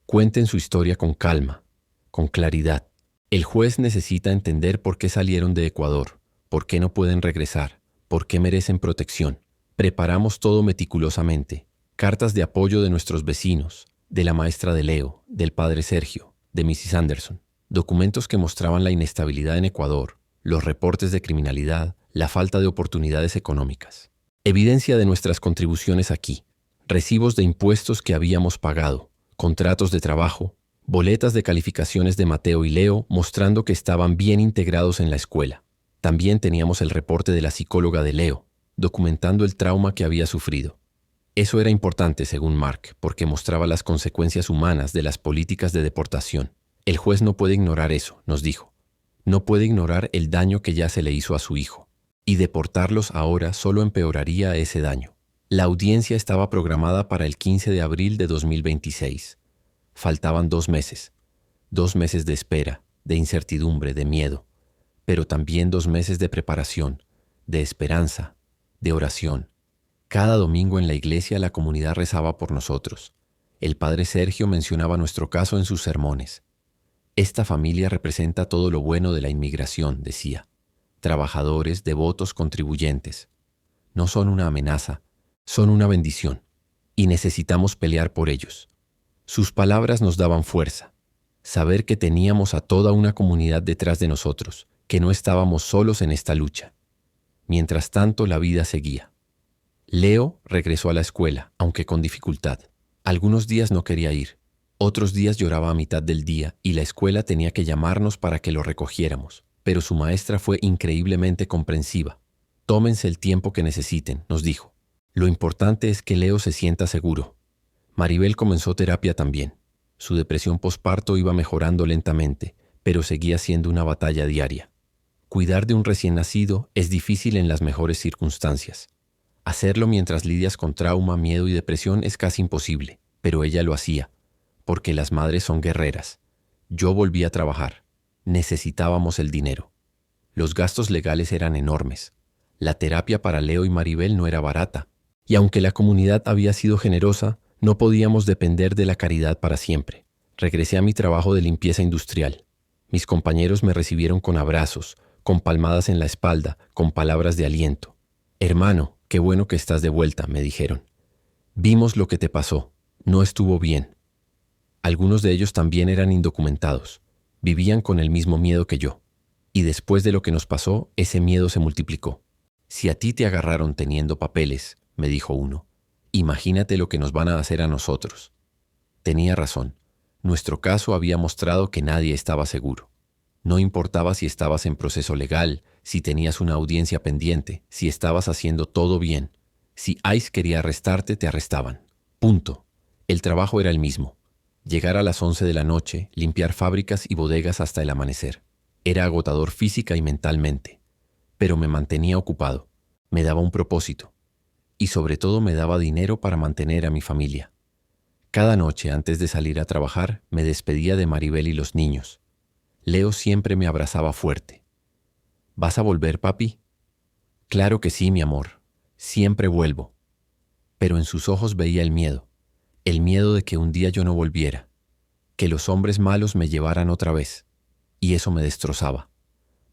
Cuenten su historia con calma, con claridad. El juez necesita entender por qué salieron de Ecuador, por qué no pueden regresar, por qué merecen protección. Preparamos todo meticulosamente. Cartas de apoyo de nuestros vecinos, de la maestra de Leo, del padre Sergio, de Mrs. Anderson. Documentos que mostraban la inestabilidad en Ecuador, los reportes de criminalidad, la falta de oportunidades económicas. Evidencia de nuestras contribuciones aquí. Recibos de impuestos que habíamos pagado, contratos de trabajo, boletas de calificaciones de Mateo y Leo mostrando que estaban bien integrados en la escuela. También teníamos el reporte de la psicóloga de Leo, documentando el trauma que había sufrido. Eso era importante, según Mark, porque mostraba las consecuencias humanas de las políticas de deportación. El juez no puede ignorar eso, nos dijo. No puede ignorar el daño que ya se le hizo a su hijo. Y deportarlos ahora solo empeoraría ese daño. La audiencia estaba programada para el 15 de abril de 2026. Faltaban 2 meses. 2 meses de espera, de incertidumbre, de miedo. Pero también 2 meses de preparación, de esperanza, de oración. Cada domingo en la iglesia la comunidad rezaba por nosotros. El padre Sergio mencionaba nuestro caso en sus sermones. Esta familia representa todo lo bueno de la inmigración, decía. Trabajadores, devotos, contribuyentes. No son una amenaza, son una bendición. Y necesitamos pelear por ellos. Sus palabras nos daban fuerza. Saber que teníamos a toda una comunidad detrás de nosotros, que no estábamos solos en esta lucha. Mientras tanto, la vida seguía. Leo regresó a la escuela, aunque con dificultad. Algunos días no quería ir. Otros días lloraba a mitad del día y la escuela tenía que llamarnos para que lo recogiéramos. Pero su maestra fue increíblemente comprensiva. Tómense el tiempo que necesiten, nos dijo. Lo importante es que Leo se sienta seguro. Maribel comenzó terapia también. Su depresión posparto iba mejorando lentamente, pero seguía siendo una batalla diaria. Cuidar de un recién nacido es difícil en las mejores circunstancias. Hacerlo mientras lidias con trauma, miedo y depresión es casi imposible, pero ella lo hacía, porque las madres son guerreras. Yo volví a trabajar. Necesitábamos el dinero. Los gastos legales eran enormes. La terapia para Leo y Maribel no era barata. Y aunque la comunidad había sido generosa, no podíamos depender de la caridad para siempre. Regresé a mi trabajo de limpieza industrial. Mis compañeros me recibieron con abrazos, con palmadas en la espalda, con palabras de aliento. Hermano, qué bueno que estás de vuelta, me dijeron. Vimos lo que te pasó. No estuvo bien. Algunos de ellos también eran indocumentados. Vivían con el mismo miedo que yo. Y después de lo que nos pasó, ese miedo se multiplicó. Si a ti te agarraron teniendo papeles, me dijo uno, imagínate lo que nos van a hacer a nosotros. Tenía razón. Nuestro caso había mostrado que nadie estaba seguro. No importaba si estabas en proceso legal, si tenías una audiencia pendiente, si estabas haciendo todo bien. Si ICE quería arrestarte, te arrestaban. Punto. El trabajo era el mismo. Llegar a las 11 de la noche, limpiar fábricas y bodegas hasta el amanecer. Era agotador física y mentalmente. Pero me mantenía ocupado. Me daba un propósito. Y sobre todo me daba dinero para mantener a mi familia. Cada noche antes de salir a trabajar, me despedía de Maribel y los niños. Leo siempre me abrazaba fuerte. ¿Vas a volver, papi? Claro que sí, mi amor. Siempre vuelvo. Pero en sus ojos veía el miedo de que un día yo no volviera, que los hombres malos me llevaran otra vez, y eso me destrozaba,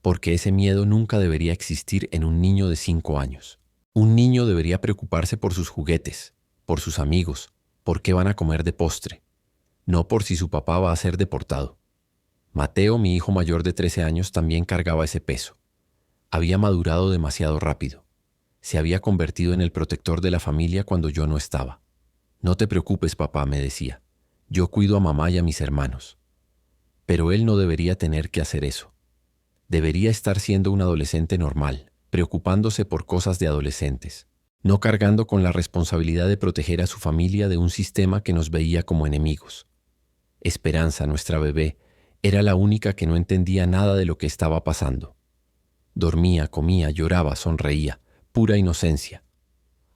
porque ese miedo nunca debería existir en un niño de 5 años. Un niño debería preocuparse por sus juguetes, por sus amigos, por qué van a comer de postre, no por si su papá va a ser deportado. Mateo, mi hijo mayor de 13 años, también cargaba ese peso. Había madurado demasiado rápido. Se había convertido en el protector de la familia cuando yo no estaba. No te preocupes, papá, me decía. Yo cuido a mamá y a mis hermanos. Pero él no debería tener que hacer eso. Debería estar siendo un adolescente normal, preocupándose por cosas de adolescentes, no cargando con la responsabilidad de proteger a su familia de un sistema que nos veía como enemigos. Esperanza, nuestra bebé, era la única que no entendía nada de lo que estaba pasando. Dormía, comía, lloraba, sonreía, pura inocencia.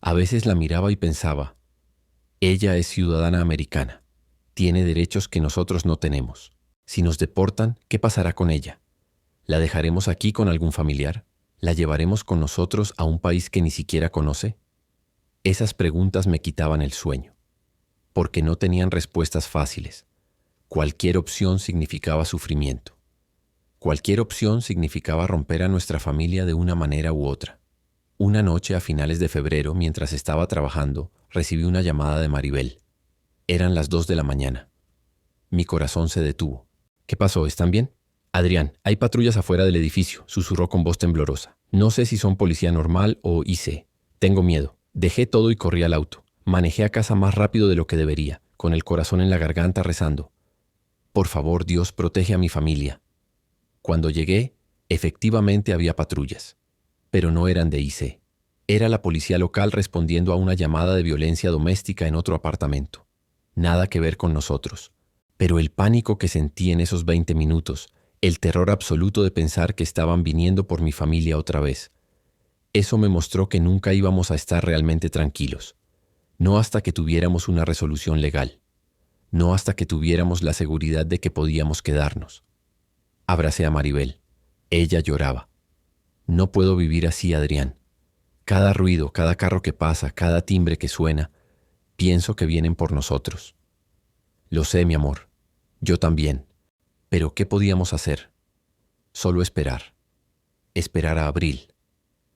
A veces la miraba y pensaba, ella es ciudadana americana, tiene derechos que nosotros no tenemos. Si nos deportan, ¿qué pasará con ella? ¿La dejaremos aquí con algún familiar? ¿La llevaremos con nosotros a un país que ni siquiera conoce? Esas preguntas me quitaban el sueño, porque no tenían respuestas fáciles. Cualquier opción significaba sufrimiento. Cualquier opción significaba romper a nuestra familia de una manera u otra. Una noche a finales de febrero, mientras estaba trabajando, recibí una llamada de Maribel. Eran las 2 de la mañana. Mi corazón se detuvo. ¿Qué pasó? ¿Están bien? Adrián, hay patrullas afuera del edificio, susurró con voz temblorosa. No sé si son policía normal o IC. Tengo miedo. Dejé todo y corrí al auto. Manejé a casa más rápido de lo que debería, con el corazón en la garganta rezando. Por favor, Dios, protege a mi familia. Cuando llegué, efectivamente había patrullas, pero no eran de IC. Era la policía local respondiendo a una llamada de violencia doméstica en otro apartamento. Nada que ver con nosotros. Pero el pánico que sentí en esos 20 minutos, el terror absoluto de pensar que estaban viniendo por mi familia otra vez, eso me mostró que nunca íbamos a estar realmente tranquilos. No hasta que tuviéramos una resolución legal. No hasta que tuviéramos la seguridad de que podíamos quedarnos. Abracé a Maribel. Ella lloraba. No puedo vivir así, Adrián. Cada ruido, cada carro que pasa, cada timbre que suena, pienso que vienen por nosotros. Lo sé, mi amor. Yo también. Pero ¿qué podíamos hacer? Solo esperar. Esperar a abril.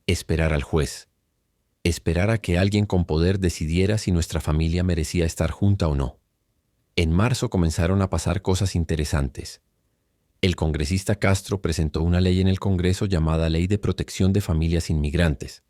Esperar al juez. Esperar a que alguien con poder decidiera si nuestra familia merecía estar junta o no. En marzo comenzaron a pasar cosas interesantes. El congresista Castro presentó una ley en el Congreso llamada Ley de Protección de Familias Inmigrantes.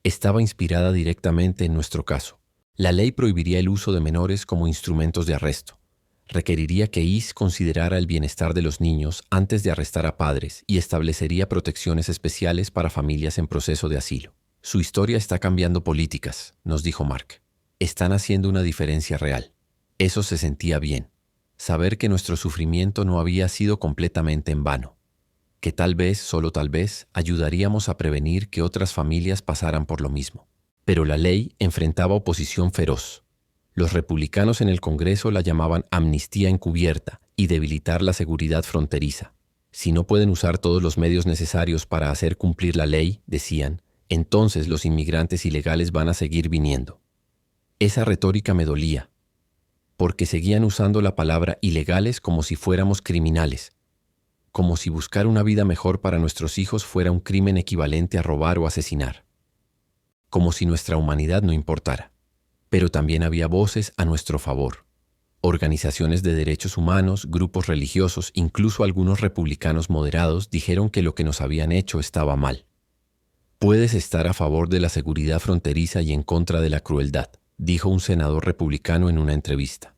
Estaba inspirada directamente en nuestro caso. La ley prohibiría el uso de menores como instrumentos de arresto. Requeriría que ICE considerara el bienestar de los niños antes de arrestar a padres y establecería protecciones especiales para familias en proceso de asilo. Su historia está cambiando políticas, nos dijo Mark. Están haciendo una diferencia real. Eso se sentía bien. Saber que nuestro sufrimiento no había sido completamente en vano. Que tal vez, solo tal vez, ayudaríamos a prevenir que otras familias pasaran por lo mismo. Pero la ley enfrentaba oposición feroz. Los republicanos en el Congreso la llamaban amnistía encubierta y debilitar la seguridad fronteriza. Si no pueden usar todos los medios necesarios para hacer cumplir la ley, decían, entonces los inmigrantes ilegales van a seguir viniendo. Esa retórica me dolía, porque seguían usando la palabra ilegales como si fuéramos criminales, como si buscar una vida mejor para nuestros hijos fuera un crimen equivalente a robar o asesinar, como si nuestra humanidad no importara. Pero también había voces a nuestro favor. Organizaciones de derechos humanos, grupos religiosos, incluso algunos republicanos moderados dijeron que lo que nos habían hecho estaba mal. Puedes estar a favor de la seguridad fronteriza y en contra de la crueldad, dijo un senador republicano en una entrevista.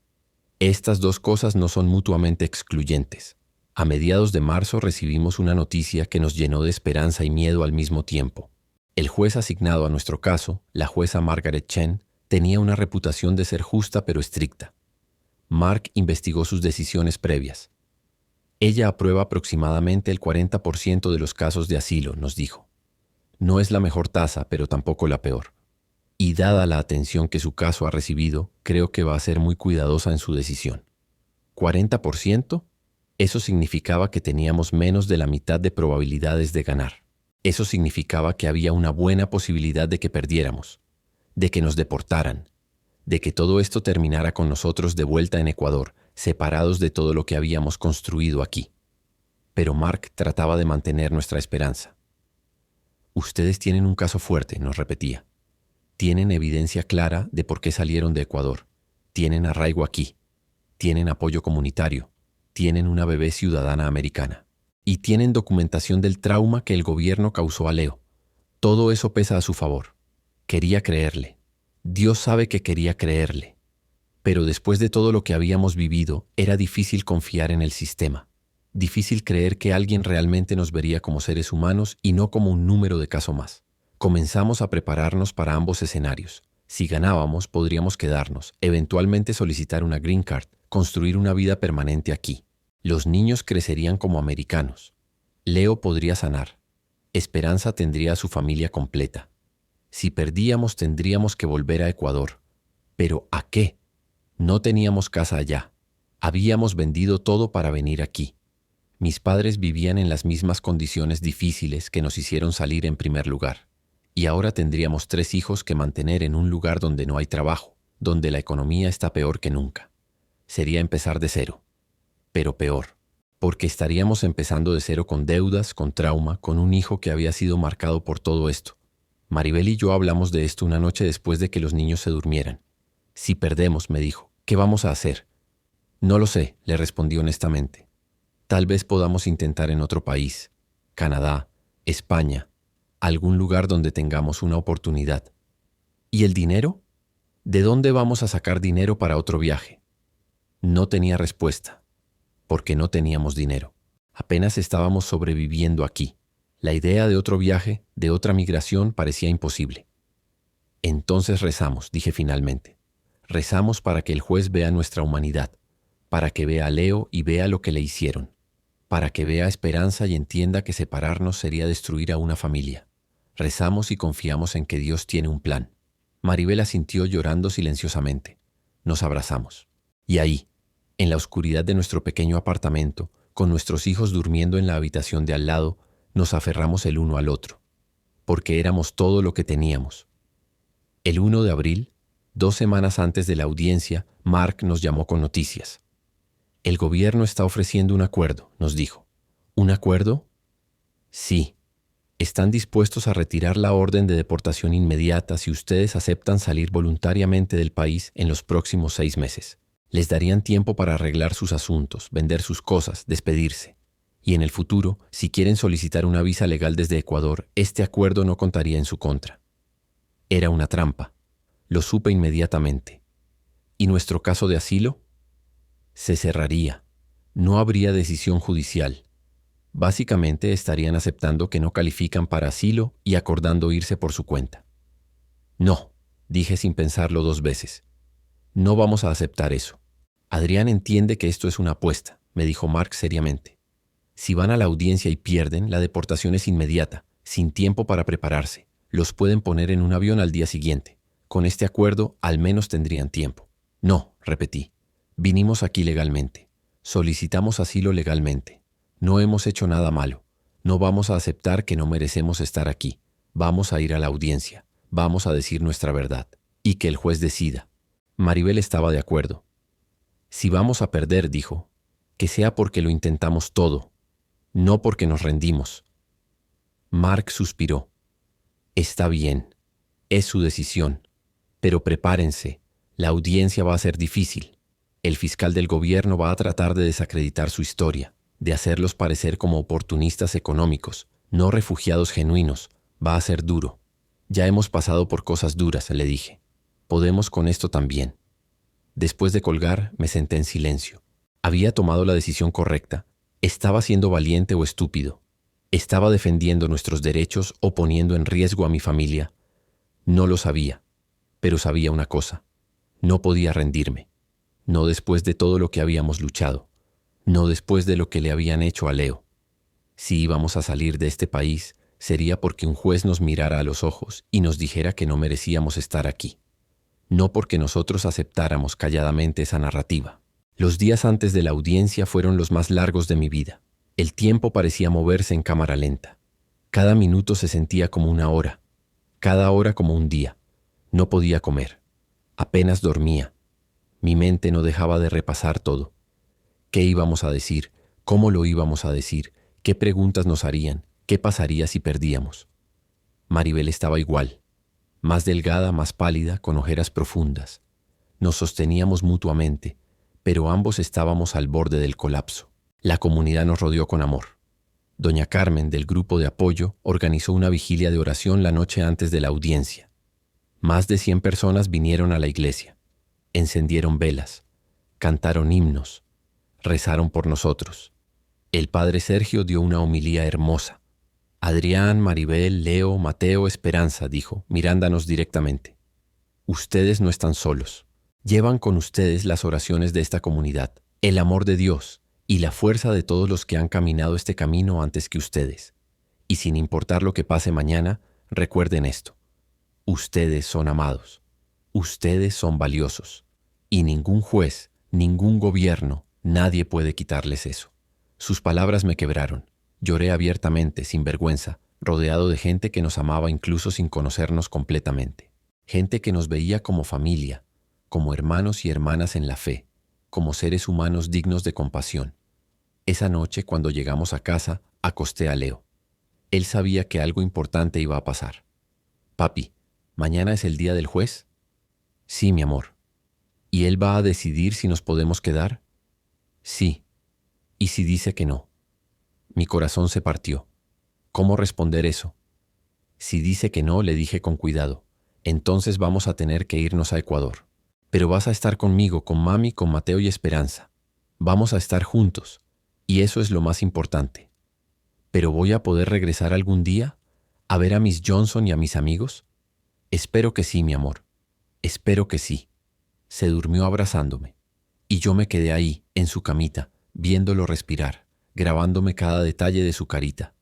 Estas dos cosas no son mutuamente excluyentes. A mediados de marzo recibimos una noticia que nos llenó de esperanza y miedo al mismo tiempo. El juez asignado a nuestro caso, la jueza Margaret Chen, tenía una reputación de ser justa pero estricta. Mark investigó sus decisiones previas. Ella aprueba aproximadamente el 40% de los casos de asilo, nos dijo. No es la mejor tasa, pero tampoco la peor. Y dada la atención que su caso ha recibido, creo que va a ser muy cuidadosa en su decisión. ¿40%? Eso significaba que teníamos menos de la mitad de probabilidades de ganar. Eso significaba que había una buena posibilidad de que perdiéramos, de que nos deportaran, de que todo esto terminara con nosotros de vuelta en Ecuador, separados de todo lo que habíamos construido aquí. Pero Mark trataba de mantener nuestra esperanza. Ustedes tienen un caso fuerte, nos repetía. Tienen evidencia clara de por qué salieron de Ecuador. Tienen arraigo aquí. Tienen apoyo comunitario. Tienen una bebé ciudadana americana. Y tienen documentación del trauma que el gobierno causó a Leo. Todo eso pesa a su favor. Quería creerle. Dios sabe que quería creerle. Pero después de todo lo que habíamos vivido, era difícil confiar en el sistema. Difícil creer que alguien realmente nos vería como seres humanos y no como un número de caso más. Comenzamos a prepararnos para ambos escenarios. Si ganábamos, podríamos quedarnos, eventualmente solicitar una green card, construir una vida permanente aquí. Los niños crecerían como americanos. Leo podría sanar. Esperanza tendría a su familia completa. Si perdíamos, tendríamos que volver a Ecuador. ¿Pero a qué? No teníamos casa allá. Habíamos vendido todo para venir aquí. Mis padres vivían en las mismas condiciones difíciles que nos hicieron salir en primer lugar. Y ahora tendríamos 3 hijos que mantener en un lugar donde no hay trabajo, donde la economía está peor que nunca. Sería empezar de cero. Pero peor, porque estaríamos empezando de cero con deudas, con trauma, con un hijo que había sido marcado por todo esto. Maribel y yo hablamos de esto una noche después de que los niños se durmieran. Si perdemos, me dijo, ¿qué vamos a hacer? No lo sé, le respondí honestamente. Tal vez podamos intentar en otro país, Canadá, España, algún lugar donde tengamos una oportunidad. ¿Y el dinero? ¿De dónde vamos a sacar dinero para otro viaje? No tenía respuesta, porque no teníamos dinero. Apenas estábamos sobreviviendo aquí. La idea de otro viaje, de otra migración, parecía imposible. Entonces rezamos, dije finalmente. Rezamos para que el juez vea nuestra humanidad, para que vea a Leo y vea lo que le hicieron, para que vea esperanza y entienda que separarnos sería destruir a una familia. Rezamos y confiamos en que Dios tiene un plan. Maribel asintió llorando silenciosamente. Nos abrazamos. Y ahí, en la oscuridad de nuestro pequeño apartamento, con nuestros hijos durmiendo en la habitación de al lado, nos aferramos el uno al otro, porque éramos todo lo que teníamos. El 1 de abril, 2 semanas antes de la audiencia, Mark nos llamó con noticias. El gobierno está ofreciendo un acuerdo, nos dijo. ¿Un acuerdo? Sí. Están dispuestos a retirar la orden de deportación inmediata si ustedes aceptan salir voluntariamente del país en los próximos 6 meses. Les darían tiempo para arreglar sus asuntos, vender sus cosas, despedirse. Y en el futuro, si quieren solicitar una visa legal desde Ecuador, este acuerdo no contaría en su contra. Era una trampa. Lo supe inmediatamente. ¿Y nuestro caso de asilo? Se cerraría. No habría decisión judicial. Básicamente estarían aceptando que no califican para asilo y acordando irse por su cuenta. No, dije sin pensarlo 2 veces. No vamos a aceptar eso. Adrián entiende que esto es una apuesta, me dijo Mark seriamente. Si van a la audiencia y pierden, la deportación es inmediata, sin tiempo para prepararse. Los pueden poner en un avión al día siguiente. Con este acuerdo, al menos tendrían tiempo. No, repetí. Vinimos aquí legalmente. Solicitamos asilo legalmente. No hemos hecho nada malo. No vamos a aceptar que no merecemos estar aquí. Vamos a ir a la audiencia. Vamos a decir nuestra verdad. Y que el juez decida. Maribel estaba de acuerdo. Si vamos a perder, dijo, que sea porque lo intentamos todo, no porque nos rendimos. Mark suspiró. Está bien, es su decisión, pero prepárense, la audiencia va a ser difícil. El fiscal del gobierno va a tratar de desacreditar su historia, de hacerlos parecer como oportunistas económicos, no refugiados genuinos. Va a ser duro. Ya hemos pasado por cosas duras, le dije. Podemos con esto también. Después de colgar, me senté en silencio. ¿Había tomado la decisión correcta? ¿Estaba siendo valiente o estúpido? ¿Estaba defendiendo nuestros derechos o poniendo en riesgo a mi familia? No lo sabía, pero sabía una cosa. No podía rendirme. No después de todo lo que habíamos luchado. No después de lo que le habían hecho a Leo. Si íbamos a salir de este país, sería porque un juez nos mirara a los ojos y nos dijera que no merecíamos estar aquí. No porque nosotros aceptáramos calladamente esa narrativa. Los días antes de la audiencia fueron los más largos de mi vida. El tiempo parecía moverse en cámara lenta. Cada minuto se sentía como una hora, cada hora como un día. No podía comer. Apenas dormía. Mi mente no dejaba de repasar todo. ¿Qué íbamos a decir? ¿Cómo lo íbamos a decir? ¿Qué preguntas nos harían? ¿Qué pasaría si perdíamos? Maribel estaba igual. Más delgada, más pálida, con ojeras profundas. Nos sosteníamos mutuamente, pero ambos estábamos al borde del colapso. La comunidad nos rodeó con amor. Doña Carmen, del grupo de apoyo, organizó una vigilia de oración la noche antes de la audiencia. Más de 100 personas vinieron a la iglesia. Encendieron velas, cantaron himnos, rezaron por nosotros. El padre Sergio dio una homilía hermosa. Adrián, Maribel, Leo, Mateo, Esperanza, dijo, mirándonos directamente. Ustedes no están solos. Llevan con ustedes las oraciones de esta comunidad, el amor de Dios y la fuerza de todos los que han caminado este camino antes que ustedes. Y sin importar lo que pase mañana, recuerden esto. Ustedes son amados. Ustedes son valiosos. Y ningún juez, ningún gobierno, nadie puede quitarles eso. Sus palabras me quebraron. Lloré abiertamente, sin vergüenza, rodeado de gente que nos amaba incluso sin conocernos completamente. Gente que nos veía como familia, como hermanos y hermanas en la fe, como seres humanos dignos de compasión. Esa noche, cuando llegamos a casa, acosté a Leo. Él sabía que algo importante iba a pasar. Papi, ¿mañana es el día del juez? Sí, mi amor. ¿Y él va a decidir si nos podemos quedar? Sí. ¿Y si dice que no? Mi corazón se partió. ¿Cómo responder eso? Si dice que no, le dije con cuidado, entonces vamos a tener que irnos a Ecuador. Pero vas a estar conmigo, con mami, con Mateo y Esperanza. Vamos a estar juntos, y eso es lo más importante. ¿Pero voy a poder regresar algún día? ¿A ver a Miss Johnson y a mis amigos? Espero que sí, mi amor. Espero que sí. Se durmió abrazándome, y yo me quedé ahí, en su camita, viéndolo respirar, grabándome cada detalle de su carita,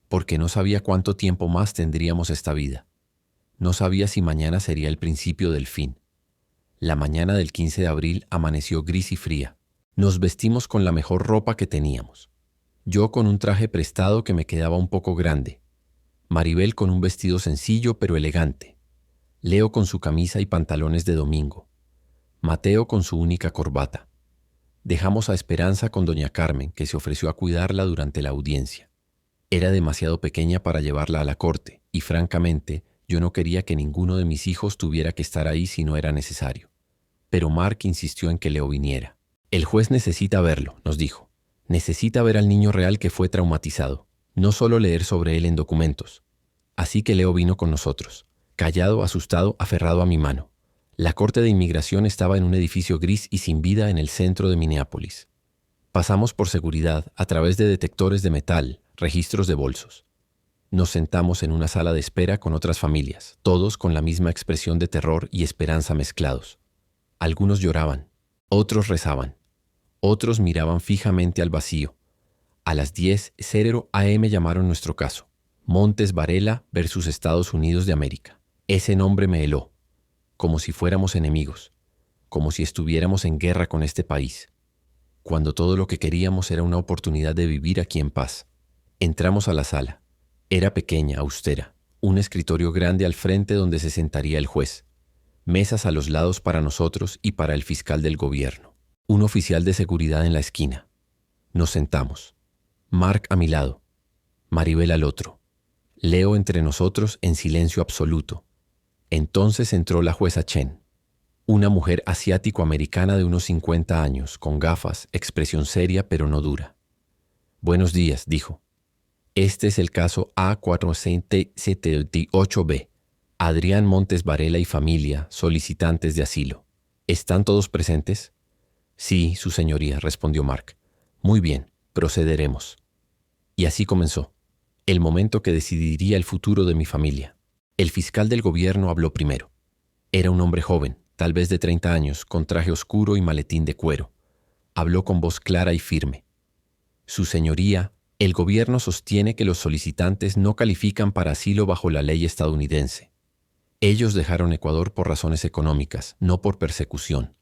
porque no sabía cuánto tiempo más tendríamos esta vida. No sabía si mañana sería el principio del fin. La mañana del 15 de abril amaneció gris y fría. Nos vestimos con la mejor ropa que teníamos. Yo con un traje prestado que me quedaba un poco grande. Maribel con un vestido sencillo pero elegante. Leo con su camisa y pantalones de domingo. Mateo con su única corbata. Dejamos a Esperanza con doña Carmen, que se ofreció a cuidarla durante la audiencia. Era demasiado pequeña para llevarla a la corte, y francamente, yo no quería que ninguno de mis hijos tuviera que estar ahí si no era necesario. Pero Mark insistió en que Leo viniera. El juez necesita verlo, nos dijo. Necesita ver al niño real que fue traumatizado, no solo leer sobre él en documentos. Así que Leo vino con nosotros, callado, asustado, aferrado a mi mano. La corte de inmigración estaba en un edificio gris y sin vida en el centro de Minneapolis. Pasamos por seguridad a través de detectores de metal, registros de bolsos. Nos sentamos en una sala de espera con otras familias, todos con la misma expresión de terror y esperanza mezclados. Algunos lloraban, otros rezaban, otros miraban fijamente al vacío. A las 10:00 a.m. llamaron nuestro caso. Montes Varela versus Estados Unidos de América. Ese nombre me heló, como si fuéramos enemigos, como si estuviéramos en guerra con este país, cuando todo lo que queríamos era una oportunidad de vivir aquí en paz. Entramos a la sala. Era pequeña, austera, un escritorio grande al frente donde se sentaría el juez, mesas a los lados para nosotros y para el fiscal del gobierno, un oficial de seguridad en la esquina. Nos sentamos. Mark a mi lado, Maribel al otro, Leo entre nosotros en silencio absoluto. Entonces entró la jueza Chen, una mujer asiático-americana de unos 50 años, con gafas, expresión seria pero no dura. Buenos días, dijo. Este es el caso A478B. Adrián Montes Varela y familia, solicitantes de asilo. ¿Están todos presentes? Sí, su señoría, respondió Mark. Muy bien, procederemos. Y así comenzó, el momento que decidiría el futuro de mi familia. El fiscal del gobierno habló primero. Era un hombre joven, tal vez de 30 años, con traje oscuro y maletín de cuero. Habló con voz clara y firme. Su señoría, el gobierno sostiene que los solicitantes no califican para asilo bajo la ley estadounidense. Ellos dejaron Ecuador por razones económicas, no por persecución.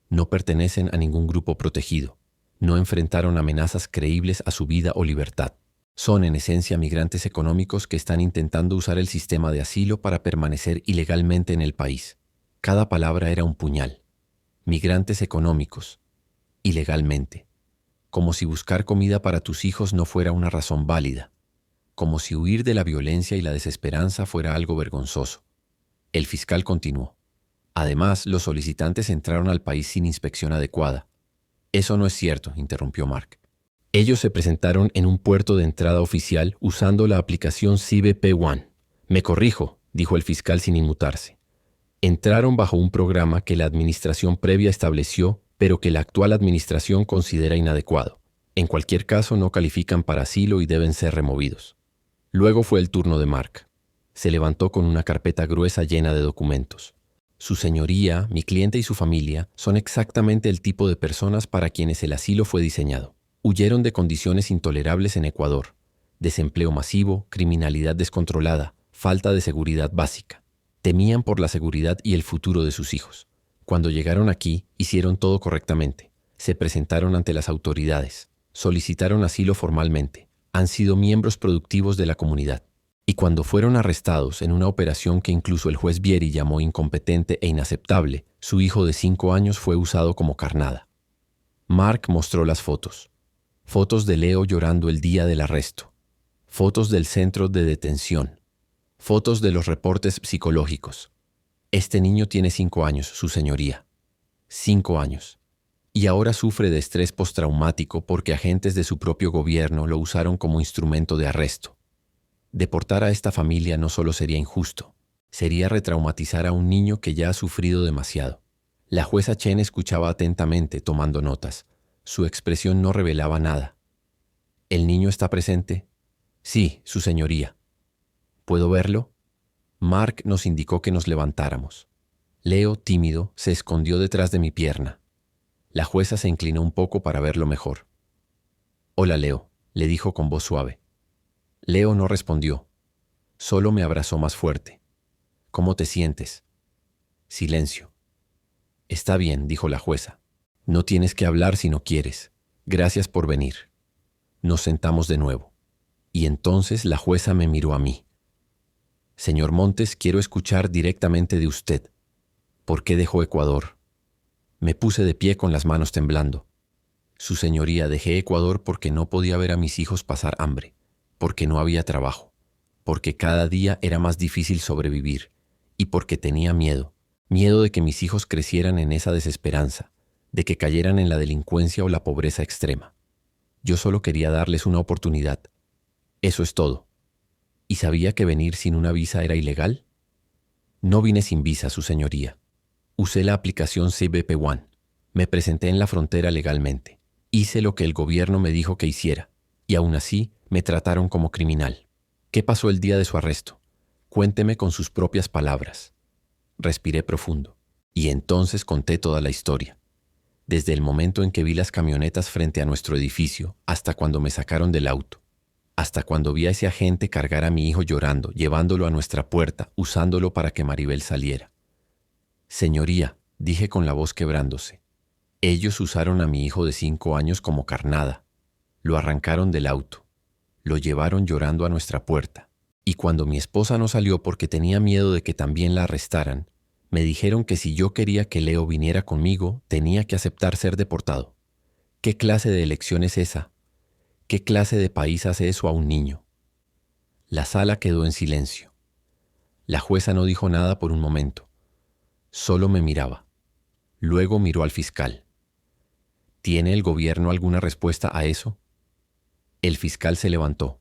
No pertenecen a ningún grupo protegido. No enfrentaron amenazas creíbles a su vida o libertad. Son en esencia migrantes económicos que están intentando usar el sistema de asilo para permanecer ilegalmente en el país. Cada palabra era un puñal. Migrantes económicos. Ilegalmente. Como si buscar comida para tus hijos no fuera una razón válida. Como si huir de la violencia y la desesperanza fuera algo vergonzoso. El fiscal continuó. Además, los solicitantes entraron al país sin inspección adecuada. Eso no es cierto, interrumpió Mark. Ellos se presentaron en un puerto de entrada oficial usando la aplicación CBP One. Me corrijo, dijo el fiscal sin inmutarse. Entraron bajo un programa que la administración previa estableció, pero que la actual administración considera inadecuado. En cualquier caso, no califican para asilo y deben ser removidos. Luego fue el turno de Mark. Se levantó con una carpeta gruesa llena de documentos. Su señoría, mi cliente y su familia son exactamente el tipo de personas para quienes el asilo fue diseñado. Huyeron de condiciones intolerables en Ecuador: desempleo masivo, criminalidad descontrolada, falta de seguridad básica. Temían por la seguridad y el futuro de sus hijos. Cuando llegaron aquí, hicieron todo correctamente. Se presentaron ante las autoridades, solicitaron asilo formalmente, han sido miembros productivos de la comunidad. Y cuando fueron arrestados en una operación que incluso el juez Vieri llamó incompetente e inaceptable, su hijo de 5 años fue usado como carnada. Mark mostró las fotos. Fotos de Leo llorando el día del arresto. Fotos del centro de detención. Fotos de los reportes psicológicos. Este niño tiene 5 años, su señoría. 5 años. Y ahora sufre de estrés postraumático porque agentes de su propio gobierno lo usaron como instrumento de arresto. Deportar a esta familia no solo sería injusto, sería retraumatizar a un niño que ya ha sufrido demasiado. La jueza Chen escuchaba atentamente, tomando notas. Su expresión no revelaba nada. ¿El niño está presente? Sí, su señoría. ¿Puedo verlo? Mark nos indicó que nos levantáramos. Leo, tímido, se escondió detrás de mi pierna. La jueza se inclinó un poco para verlo mejor. Hola, Leo, le dijo con voz suave. Leo no respondió. Solo me abrazó más fuerte. ¿Cómo te sientes? Silencio. Está bien, dijo la jueza. No tienes que hablar si no quieres. Gracias por venir. Nos sentamos de nuevo. Y entonces la jueza me miró a mí. Señor Montes, quiero escuchar directamente de usted. ¿Por qué dejó Ecuador? Me puse de pie con las manos temblando. Su señoría, dejé Ecuador porque no podía ver a mis hijos pasar hambre, porque no había trabajo, porque cada día era más difícil sobrevivir y porque tenía miedo de que mis hijos crecieran en esa desesperanza, de que cayeran en la delincuencia o la pobreza extrema. Yo solo quería darles una oportunidad. Eso es todo. ¿Y sabía que venir sin una visa era ilegal? No vine sin visa, su señoría. Usé la aplicación CBP One. Me presenté en la frontera legalmente. Hice lo que el gobierno me dijo que hiciera, y aún así me trataron como criminal. ¿Qué pasó el día de su arresto? Cuénteme con sus propias palabras. Respiré profundo, y entonces conté toda la historia. Desde el momento en que vi las camionetas frente a nuestro edificio hasta cuando me sacaron del auto. hasta cuando vi a ese agente cargar a mi hijo llorando, llevándolo a nuestra puerta, usándolo para que Maribel saliera. Señoría, dije con la voz quebrándose, ellos usaron a mi hijo de 5 años como carnada. Lo arrancaron del auto. Lo llevaron llorando a nuestra puerta. Y cuando mi esposa no salió porque tenía miedo de que también la arrestaran, me dijeron que si yo quería que Leo viniera conmigo, tenía que aceptar ser deportado. ¿Qué clase de elección es esa? ¿Qué clase de país hace eso a un niño? La sala quedó en silencio. La jueza no dijo nada por un momento. Solo me miraba. Luego miró al fiscal. ¿Tiene el gobierno alguna respuesta a eso? El fiscal se levantó.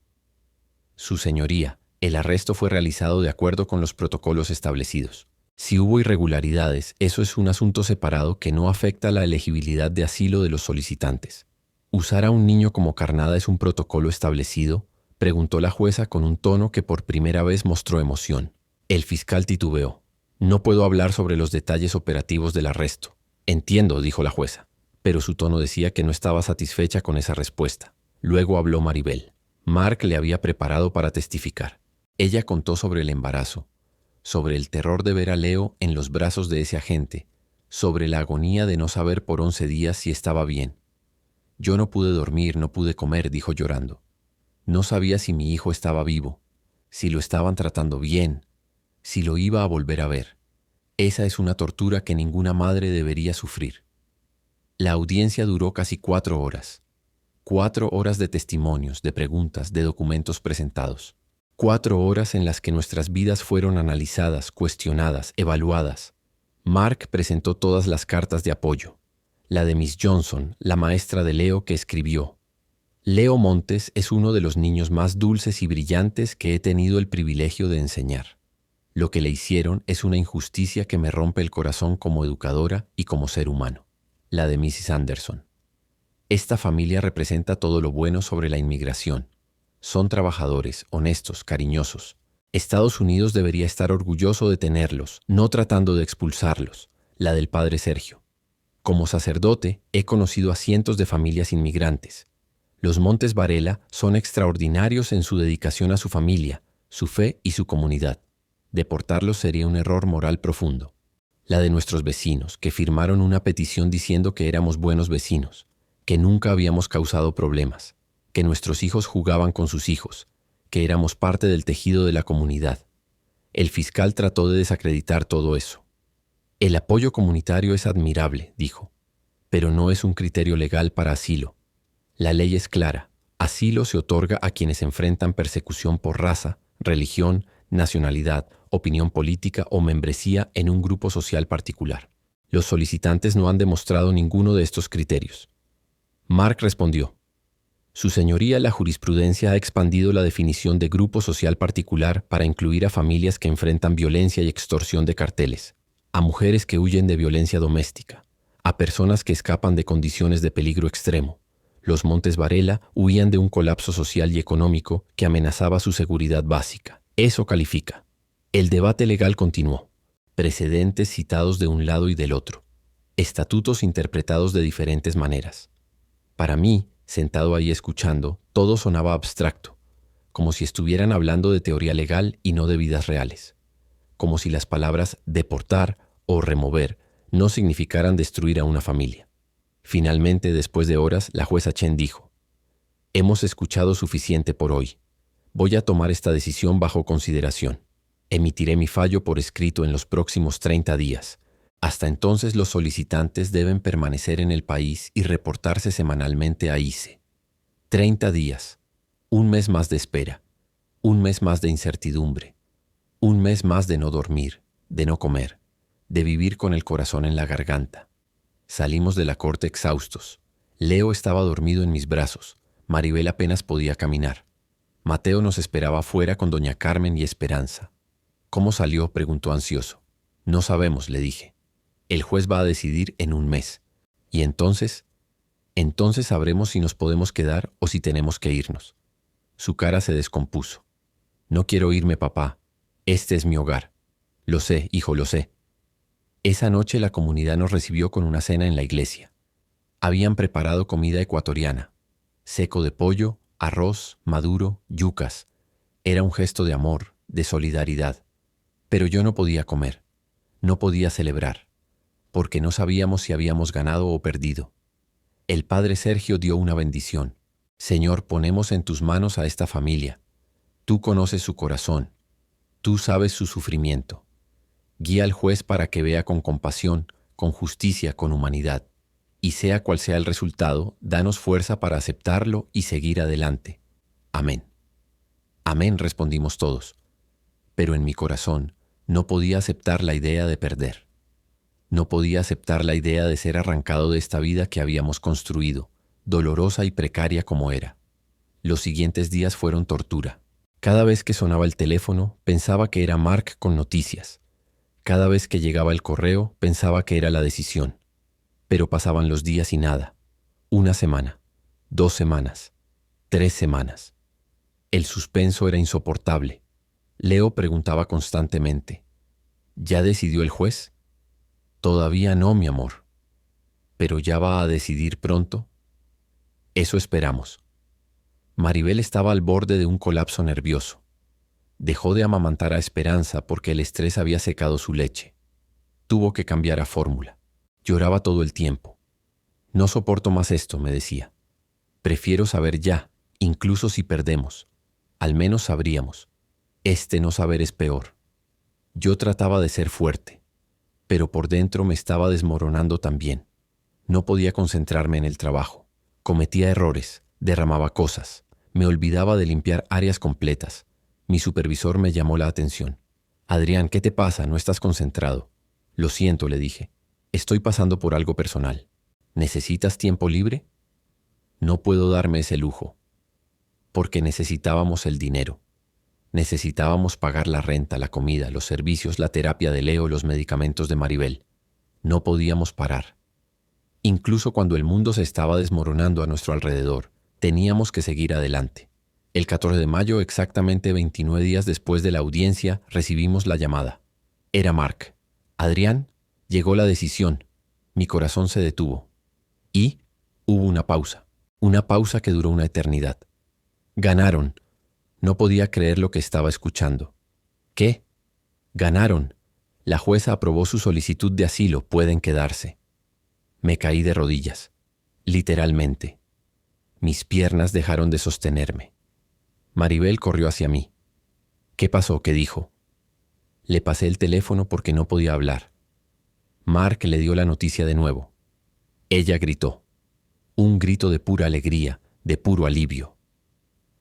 Su señoría, el arresto fue realizado de acuerdo con los protocolos establecidos. Si hubo irregularidades, eso es un asunto separado que no afecta la elegibilidad de asilo de los solicitantes. ¿Usar a un niño como carnada es un protocolo establecido?, preguntó la jueza con un tono que por primera vez mostró emoción. El fiscal titubeó. No puedo hablar sobre los detalles operativos del arresto. Entiendo, dijo la jueza, pero su tono decía que no estaba satisfecha con esa respuesta. Luego habló Maribel. Mark le había preparado para testificar. Ella contó sobre el embarazo, sobre el terror de ver a Leo en los brazos de ese agente, sobre la agonía de no saber por 11 días si estaba bien. Yo no pude dormir, no pude comer, dijo llorando. No sabía si mi hijo estaba vivo, si lo estaban tratando bien, si lo iba a volver a ver. Esa es una tortura que ninguna madre debería sufrir. La audiencia duró casi 4 horas. 4 horas de testimonios, de preguntas, de documentos presentados. 4 horas en las que nuestras vidas fueron analizadas, cuestionadas, evaluadas. Mark presentó todas las cartas de apoyo. La de Miss Johnson, la maestra de Leo, que escribió: Leo Montes es uno de los niños más dulces y brillantes que he tenido el privilegio de enseñar. Lo que le hicieron es una injusticia que me rompe el corazón como educadora y como ser humano. La de Mrs. Anderson. Esta familia representa todo lo bueno sobre la inmigración. Son trabajadores, honestos, cariñosos. Estados Unidos debería estar orgulloso de tenerlos, no tratando de expulsarlos. La del padre Sergio. Como sacerdote, he conocido a cientos de familias inmigrantes. Los Montes Varela son extraordinarios en su dedicación a su familia, su fe y su comunidad. Deportarlos sería un error moral profundo. La de nuestros vecinos, que firmaron una petición diciendo que éramos buenos vecinos, que nunca habíamos causado problemas, que nuestros hijos jugaban con sus hijos, que éramos parte del tejido de la comunidad. El fiscal trató de desacreditar todo eso. El apoyo comunitario es admirable, dijo, pero no es un criterio legal para asilo. La ley es clara. Asilo se otorga a quienes enfrentan persecución por raza, religión, nacionalidad, opinión política o membresía en un grupo social particular. Los solicitantes no han demostrado ninguno de estos criterios. Mark respondió: Su señoría, la jurisprudencia ha expandido la definición de grupo social particular para incluir a familias que enfrentan violencia y extorsión de carteles, a mujeres que huyen de violencia doméstica, a personas que escapan de condiciones de peligro extremo. Los Montes Varela huían de un colapso social y económico que amenazaba su seguridad básica. Eso califica. El debate legal continuó. Precedentes citados de un lado y del otro. Estatutos interpretados de diferentes maneras. Para mí, sentado ahí escuchando, todo sonaba abstracto, como si estuvieran hablando de teoría legal y no de vidas reales. Como si las palabras deportar o remover no significaran destruir a una familia. Finalmente, después de horas, la jueza Chen dijo: Hemos escuchado suficiente por hoy. Voy a tomar esta decisión bajo consideración. Emitiré mi fallo por escrito en los próximos 30 días. Hasta entonces los solicitantes deben permanecer en el país y reportarse semanalmente a ICE. 30 días. Un mes más de espera. Un mes más de incertidumbre. Un mes más de no dormir, de no comer, de vivir con el corazón en la garganta. Salimos de la corte exhaustos. Leo estaba dormido en mis brazos. Maribel apenas podía caminar. Mateo nos esperaba afuera con doña Carmen y Esperanza. ¿Cómo salió?, preguntó ansioso. No sabemos, le dije. El juez va a decidir en un mes. ¿Y entonces? Entonces sabremos si nos podemos quedar o si tenemos que irnos. Su cara se descompuso. No quiero irme, papá. Este es mi hogar. Lo sé, hijo, lo sé. Esa noche la comunidad nos recibió con una cena en la iglesia. Habían preparado comida ecuatoriana: seco de pollo, arroz, maduro, yucas. Era un gesto de amor, de solidaridad. Pero yo no podía comer, no podía celebrar, porque no sabíamos si habíamos ganado o perdido. El padre Sergio dio una bendición. Señor, ponemos en tus manos a esta familia. Tú conoces su corazón, tú sabes su sufrimiento. Guía al juez para que vea con compasión, con justicia, con humanidad. Y sea cual sea el resultado, danos fuerza para aceptarlo y seguir adelante. Amén. Amén, respondimos todos. Pero en mi corazón no podía aceptar la idea de perder. No podía aceptar la idea de ser arrancado de esta vida que habíamos construido, dolorosa y precaria como era. Los siguientes días fueron tortura. Cada vez que sonaba el teléfono, pensaba que era Mark con noticias. Cada vez que llegaba el correo, pensaba que era la decisión. Pero pasaban los días y nada. 1 semana, 2 semanas, 3 semanas. El suspenso era insoportable. Leo preguntaba constantemente: ¿ya decidió el juez? Todavía no, mi amor. ¿Pero ya va a decidir pronto? Eso esperamos. Maribel estaba al borde de un colapso nervioso. Dejó de amamantar a Esperanza porque el estrés había secado su leche. Tuvo que cambiar a fórmula. Lloraba todo el tiempo. No soporto más esto, me decía. Prefiero saber ya, incluso si perdemos. Al menos sabríamos. Este no saber es peor. Yo trataba de ser fuerte, pero por dentro me estaba desmoronando también. No podía concentrarme en el trabajo. Cometía errores, derramaba cosas, me olvidaba de limpiar áreas completas. Mi supervisor me llamó la atención. Adrián, ¿qué te pasa? ¿No estás concentrado? Lo siento, le dije. Estoy pasando por algo personal. ¿Necesitas tiempo libre? No puedo darme ese lujo. Porque necesitábamos el dinero. Necesitábamos pagar la renta, la comida, los servicios, la terapia de Leo, los medicamentos de Maribel. No podíamos parar. Incluso cuando el mundo se estaba desmoronando a nuestro alrededor, teníamos que seguir adelante. El 14 de mayo, exactamente 29 días después de la audiencia, recibimos la llamada. Era Mark. Adrián, llegó la decisión. Mi corazón se detuvo. Y hubo una pausa que duró una eternidad. Ganaron. No podía creer lo que estaba escuchando. ¿Qué? Ganaron. La jueza aprobó su solicitud de asilo, pueden quedarse. Me caí de rodillas. Literalmente. Mis piernas dejaron de sostenerme. Maribel corrió hacia mí. ¿Qué pasó? ¿Qué dijo? Le pasé el teléfono porque no podía hablar. Mark le dio la noticia de nuevo. Ella gritó. Un grito de pura alegría, de puro alivio.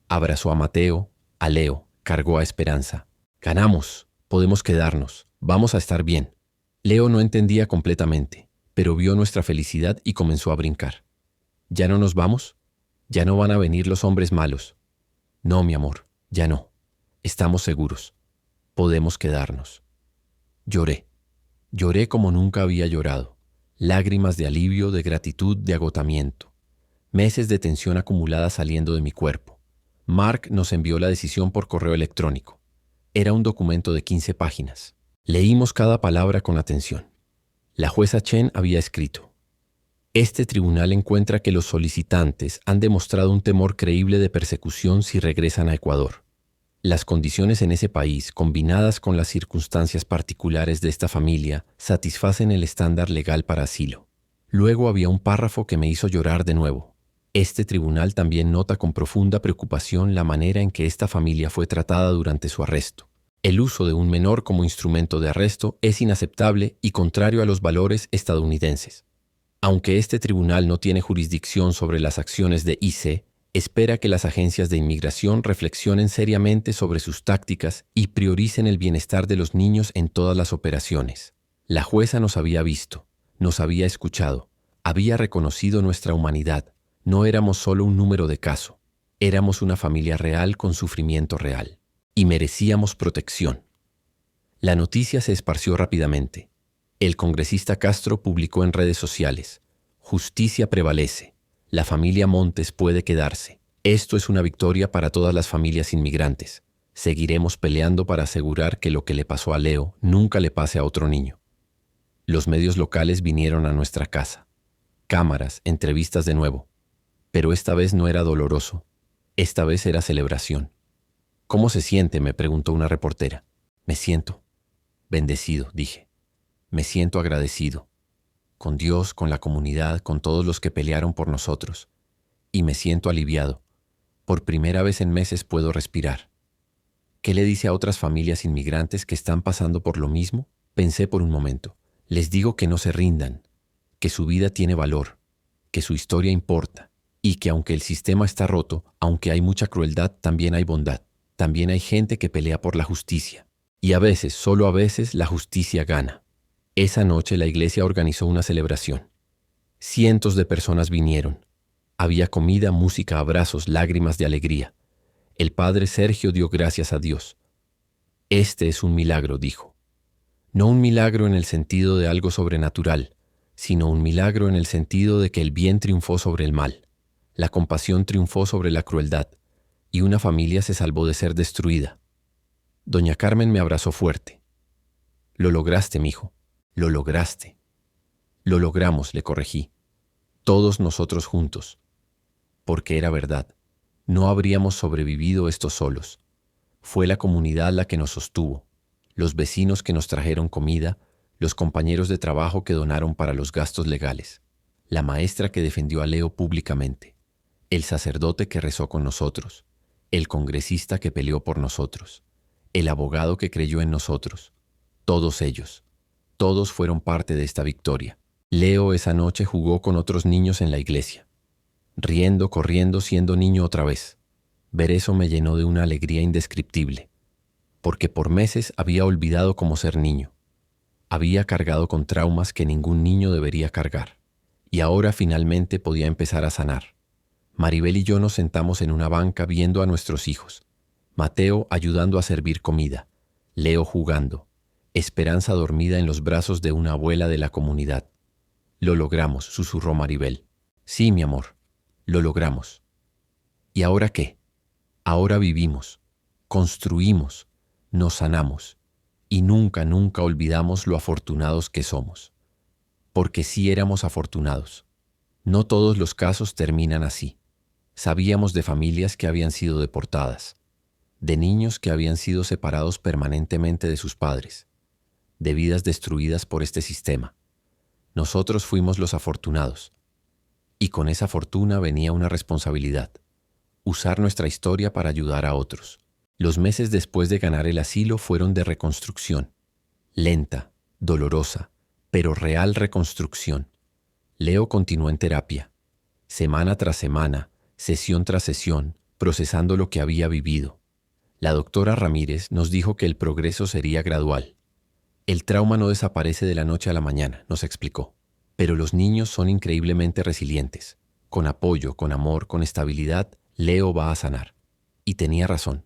Abrazó a Mateo, a Leo, cargó a Esperanza. Ganamos, podemos quedarnos, vamos a estar bien. Leo no entendía completamente, pero vio nuestra felicidad y comenzó a brincar. ¿Ya no nos vamos? ¿Ya no van a venir los hombres malos? No, mi amor, ya no. Estamos seguros. Podemos quedarnos. Lloré. Lloré como nunca había llorado. Lágrimas de alivio, de gratitud, de agotamiento. Meses de tensión acumulada saliendo de mi cuerpo. Mark nos envió la decisión por correo electrónico. Era un documento de 15 páginas. Leímos cada palabra con atención. La jueza Chen había escrito: este tribunal encuentra que los solicitantes han demostrado un temor creíble de persecución si regresan a Ecuador. Las condiciones en ese país, combinadas con las circunstancias particulares de esta familia, satisfacen el estándar legal para asilo. Luego había un párrafo que me hizo llorar de nuevo. Este tribunal también nota con profunda preocupación la manera en que esta familia fue tratada durante su arresto. El uso de un menor como instrumento de arresto es inaceptable y contrario a los valores estadounidenses. Aunque este tribunal no tiene jurisdicción sobre las acciones de ICE, espera que las agencias de inmigración reflexionen seriamente sobre sus tácticas y prioricen el bienestar de los niños en todas las operaciones. La jueza nos había visto, nos había escuchado, había reconocido nuestra humanidad. No éramos solo un número de caso, éramos una familia real con sufrimiento real. Y merecíamos protección. La noticia se esparció rápidamente. El congresista Castro publicó en redes sociales: justicia prevalece. La familia Montes puede quedarse. Esto es una victoria para todas las familias inmigrantes. Seguiremos peleando para asegurar que lo que le pasó a Leo nunca le pase a otro niño. Los medios locales vinieron a nuestra casa. Cámaras, entrevistas de nuevo. Pero esta vez no era doloroso. Esta vez era celebración. ¿Cómo se siente?, me preguntó una reportera. Me siento bendecido, dije. Me siento agradecido. Con Dios, con la comunidad, con todos los que pelearon por nosotros. Y me siento aliviado. Por primera vez en meses puedo respirar. ¿Qué le dice a otras familias inmigrantes que están pasando por lo mismo? Pensé por un momento. Les digo que no se rindan, que su vida tiene valor, que su historia importa, y que aunque el sistema está roto, aunque hay mucha crueldad, también hay bondad. También hay gente que pelea por la justicia. Y a veces, solo a veces, la justicia gana. Esa noche la iglesia organizó una celebración. Cientos de personas vinieron. Había comida, música, abrazos, lágrimas de alegría. El padre Sergio dio gracias a Dios. Este es un milagro, dijo. No un milagro en el sentido de algo sobrenatural, sino un milagro en el sentido de que el bien triunfó sobre el mal. La compasión triunfó sobre la crueldad, y una familia se salvó de ser destruida. Doña Carmen me abrazó fuerte. Lo lograste, mijo. Lo lograste. Lo logramos, le corregí. Todos nosotros juntos. Porque era verdad. No habríamos sobrevivido estos solos. Fue la comunidad la que nos sostuvo, los vecinos que nos trajeron comida, los compañeros de trabajo que donaron para los gastos legales, la maestra que defendió a Leo públicamente, el sacerdote que rezó con nosotros, el congresista que peleó por nosotros, el abogado que creyó en nosotros. Todos ellos. Todos fueron parte de esta victoria. Leo esa noche jugó con otros niños en la iglesia. Riendo, corriendo, siendo niño otra vez. Ver eso me llenó de una alegría indescriptible, porque por meses había olvidado cómo ser niño. Había cargado con traumas que ningún niño debería cargar, y ahora finalmente podía empezar a sanar. Maribel y yo nos sentamos en una banca viendo a nuestros hijos. Mateo ayudando a servir comida, Leo jugando, Esperanza dormida en los brazos de una abuela de la comunidad. Lo logramos, susurró Maribel. Sí, mi amor, lo logramos. ¿Y ahora qué? Ahora vivimos, construimos, nos sanamos y nunca, nunca olvidamos lo afortunados que somos. Porque sí éramos afortunados. No todos los casos terminan así. Sabíamos de familias que habían sido deportadas, de niños que habían sido separados permanentemente de sus padres, de vidas destruidas por este sistema. Nosotros fuimos los afortunados. Y con esa fortuna venía una responsabilidad: usar nuestra historia para ayudar a otros. Los meses después de ganar el asilo fueron de reconstrucción. Lenta, dolorosa, pero real reconstrucción. Leo continuó en terapia, semana tras semana, sesión tras sesión, procesando lo que había vivido. La doctora Ramírez nos dijo que el progreso sería gradual. El trauma no desaparece de la noche a la mañana, nos explicó. Pero los niños son increíblemente resilientes. Con apoyo, con amor, con estabilidad, Leo va a sanar. Y tenía razón.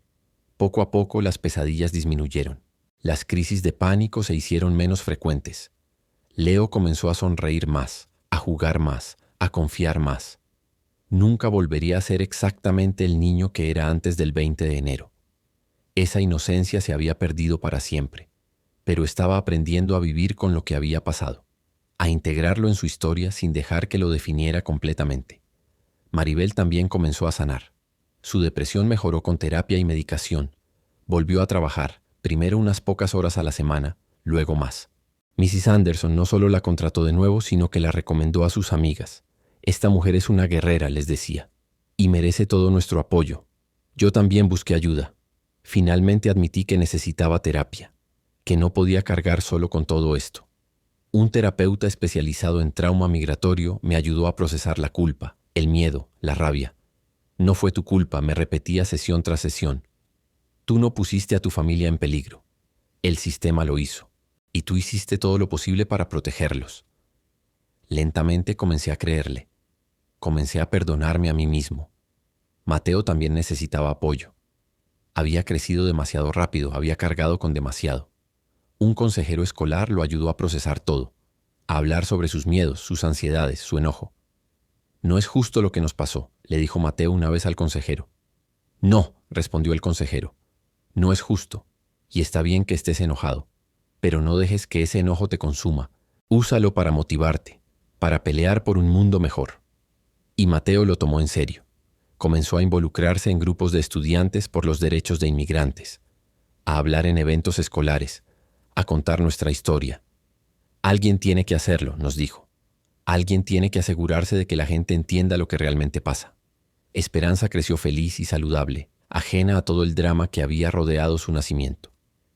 Poco a poco las pesadillas disminuyeron. Las crisis de pánico se hicieron menos frecuentes. Leo comenzó a sonreír más, a jugar más, a confiar más. Nunca volvería a ser exactamente el niño que era antes del 20 de enero. Esa inocencia se había perdido para siempre, pero estaba aprendiendo a vivir con lo que había pasado, a integrarlo en su historia sin dejar que lo definiera completamente. Maribel también comenzó a sanar. Su depresión mejoró con terapia y medicación. Volvió a trabajar, primero unas pocas horas a la semana, luego más. Mrs. Anderson no solo la contrató de nuevo, sino que la recomendó a sus amigas. Esta mujer es una guerrera, les decía, y merece todo nuestro apoyo. Yo también busqué ayuda. Finalmente admití que necesitaba terapia, que no podía cargar solo con todo esto. Un terapeuta especializado en trauma migratorio me ayudó a procesar la culpa, el miedo, la rabia. No fue tu culpa, me repetía sesión tras sesión. Tú no pusiste a tu familia en peligro. El sistema lo hizo, y tú hiciste todo lo posible para protegerlos. Lentamente comencé a creerle. Comencé a perdonarme a mí mismo. Mateo también necesitaba apoyo. Había crecido demasiado rápido, había cargado con demasiado. Un consejero escolar lo ayudó a procesar todo, a hablar sobre sus miedos, sus ansiedades, su enojo. No es justo lo que nos pasó, le dijo Mateo una vez al consejero. No, respondió el consejero. No es justo, y está bien que estés enojado, pero no dejes que ese enojo te consuma. Úsalo para motivarte, para pelear por un mundo mejor. Y Mateo lo tomó en serio. Comenzó a involucrarse en grupos de estudiantes por los derechos de inmigrantes, a hablar en eventos escolares, a contar nuestra historia. Alguien tiene que hacerlo, nos dijo. Alguien tiene que asegurarse de que la gente entienda lo que realmente pasa. Esperanza creció feliz y saludable, ajena a todo el drama que había rodeado su nacimiento.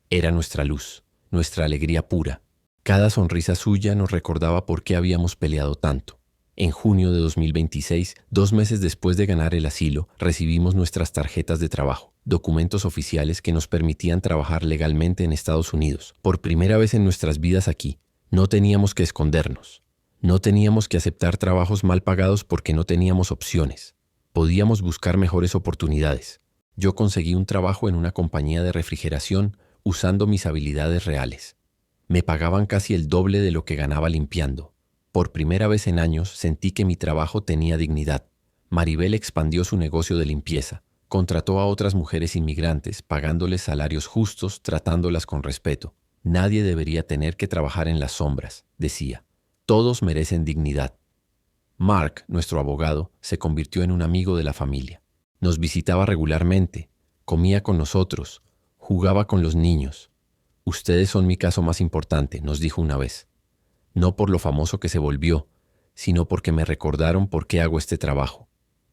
Era nuestra luz, nuestra alegría pura. Cada sonrisa suya nos recordaba por qué habíamos peleado tanto. En junio de 2026, 2 meses después de ganar el asilo, recibimos nuestras tarjetas de trabajo, documentos oficiales que nos permitían trabajar legalmente en Estados Unidos. Por primera vez en nuestras vidas aquí, no teníamos que escondernos. No teníamos que aceptar trabajos mal pagados porque no teníamos opciones. Podíamos buscar mejores oportunidades. Yo conseguí un trabajo en una compañía de refrigeración usando mis habilidades reales. Me pagaban casi el doble de lo que ganaba limpiando. Por primera vez en años sentí que mi trabajo tenía dignidad. Maribel expandió su negocio de limpieza. Contrató a otras mujeres inmigrantes, pagándoles salarios justos, tratándolas con respeto. Nadie debería tener que trabajar en las sombras, decía. Todos merecen dignidad. Mark, nuestro abogado, se convirtió en un amigo de la familia. Nos visitaba regularmente, comía con nosotros, jugaba con los niños. Ustedes son mi caso más importante, nos dijo una vez. No por lo famoso que se volvió, sino porque me recordaron por qué hago este trabajo,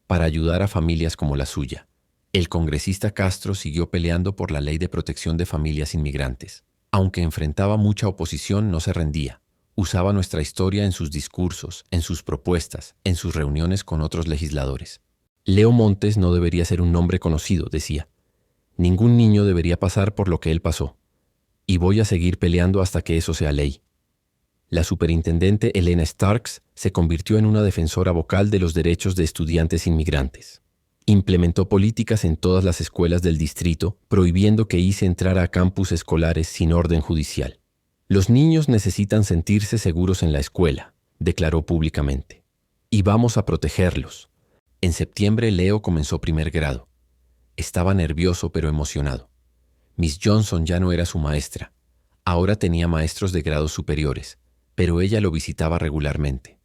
para ayudar a familias como la suya. El congresista Castro siguió peleando por la ley de protección de familias inmigrantes. Aunque enfrentaba mucha oposición, no se rendía. Usaba nuestra historia en sus discursos, en sus propuestas, en sus reuniones con otros legisladores. Leo Montes no debería ser un nombre conocido, decía. Ningún niño debería pasar por lo que él pasó. Y voy a seguir peleando hasta que eso sea ley. La superintendente Elena Starks se convirtió en una defensora vocal de los derechos de estudiantes inmigrantes. Implementó políticas en todas las escuelas del distrito, prohibiendo que ICE entrara a campus escolares sin orden judicial. Los niños necesitan sentirse seguros en la escuela, declaró públicamente. Y vamos a protegerlos. En septiembre, Leo comenzó primer grado. Estaba nervioso pero emocionado. Miss Johnson ya no era su maestra. Ahora tenía maestros de grados superiores, pero ella lo visitaba regularmente.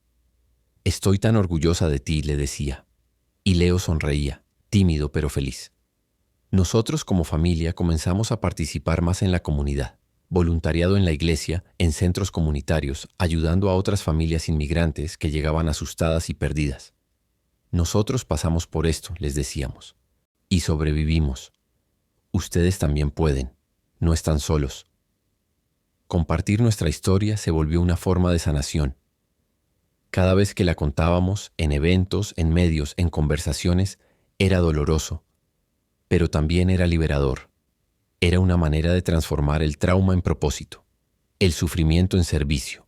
Estoy tan orgullosa de ti, le decía. Y Leo sonreía, tímido pero feliz. Nosotros como familia comenzamos a participar más en la comunidad. Voluntariado en la iglesia, en centros comunitarios, ayudando a otras familias inmigrantes que llegaban asustadas y perdidas. Nosotros pasamos por esto, les decíamos, y sobrevivimos. Ustedes también pueden, no están solos. Compartir nuestra historia se volvió una forma de sanación. Cada vez que la contábamos, en eventos, en medios, en conversaciones, era doloroso, pero también era liberador. Era una manera de transformar el trauma en propósito, el sufrimiento en servicio.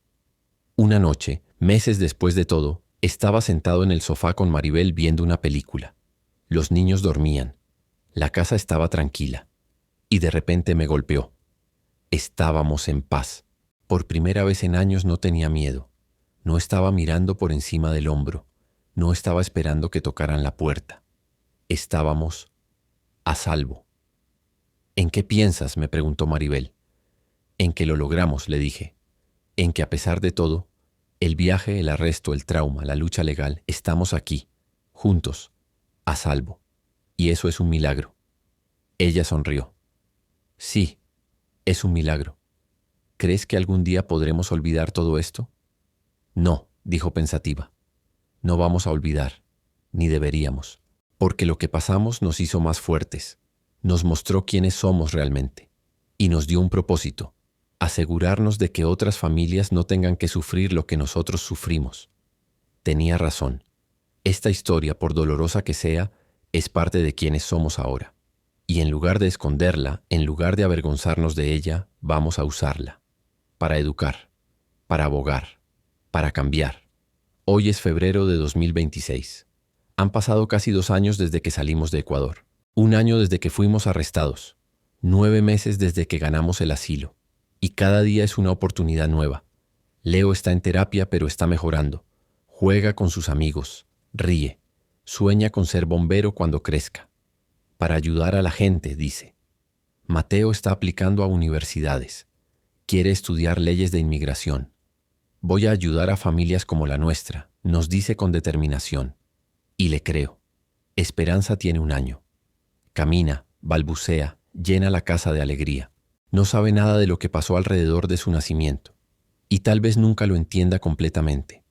Una noche, meses después de todo, estaba sentado en el sofá con Maribel viendo una película. Los niños dormían. La casa estaba tranquila. Y de repente me golpeó. Estábamos en paz. Por primera vez en años no tenía miedo. No estaba mirando por encima del hombro. No estaba esperando que tocaran la puerta. Estábamos a salvo. ¿En qué piensas?, me preguntó Maribel. En que lo logramos, le dije. En que a pesar de todo, el viaje, el arresto, el trauma, la lucha legal, estamos aquí, juntos, a salvo. Y eso es un milagro. Ella sonrió. Sí, es un milagro. ¿Crees que algún día podremos olvidar todo esto? No, dijo pensativa. No vamos a olvidar, ni deberíamos, porque lo que pasamos nos hizo más fuertes, nos mostró quiénes somos realmente, y nos dio un propósito, asegurarnos de que otras familias no tengan que sufrir lo que nosotros sufrimos. Tenía razón. Esta historia, por dolorosa que sea, es parte de quienes somos ahora. Y en lugar de esconderla, en lugar de avergonzarnos de ella, vamos a usarla. Para educar, para abogar, para cambiar. Hoy es febrero de 2026. Han pasado casi 2 años desde que salimos de Ecuador. 1 año desde que fuimos arrestados. 9 meses desde que ganamos el asilo. Y cada día es una oportunidad nueva. Leo está en terapia, pero está mejorando. Juega con sus amigos, ríe, sueña con ser bombero cuando crezca. Para ayudar a la gente, dice. Mateo está aplicando a universidades. Quiere estudiar leyes de inmigración. Voy a ayudar a familias como la nuestra, nos dice con determinación. Y le creo. Esperanza tiene 1 año. Camina, balbucea, llena la casa de alegría. No sabe nada de lo que pasó alrededor de su nacimiento, y tal vez nunca lo entienda completamente,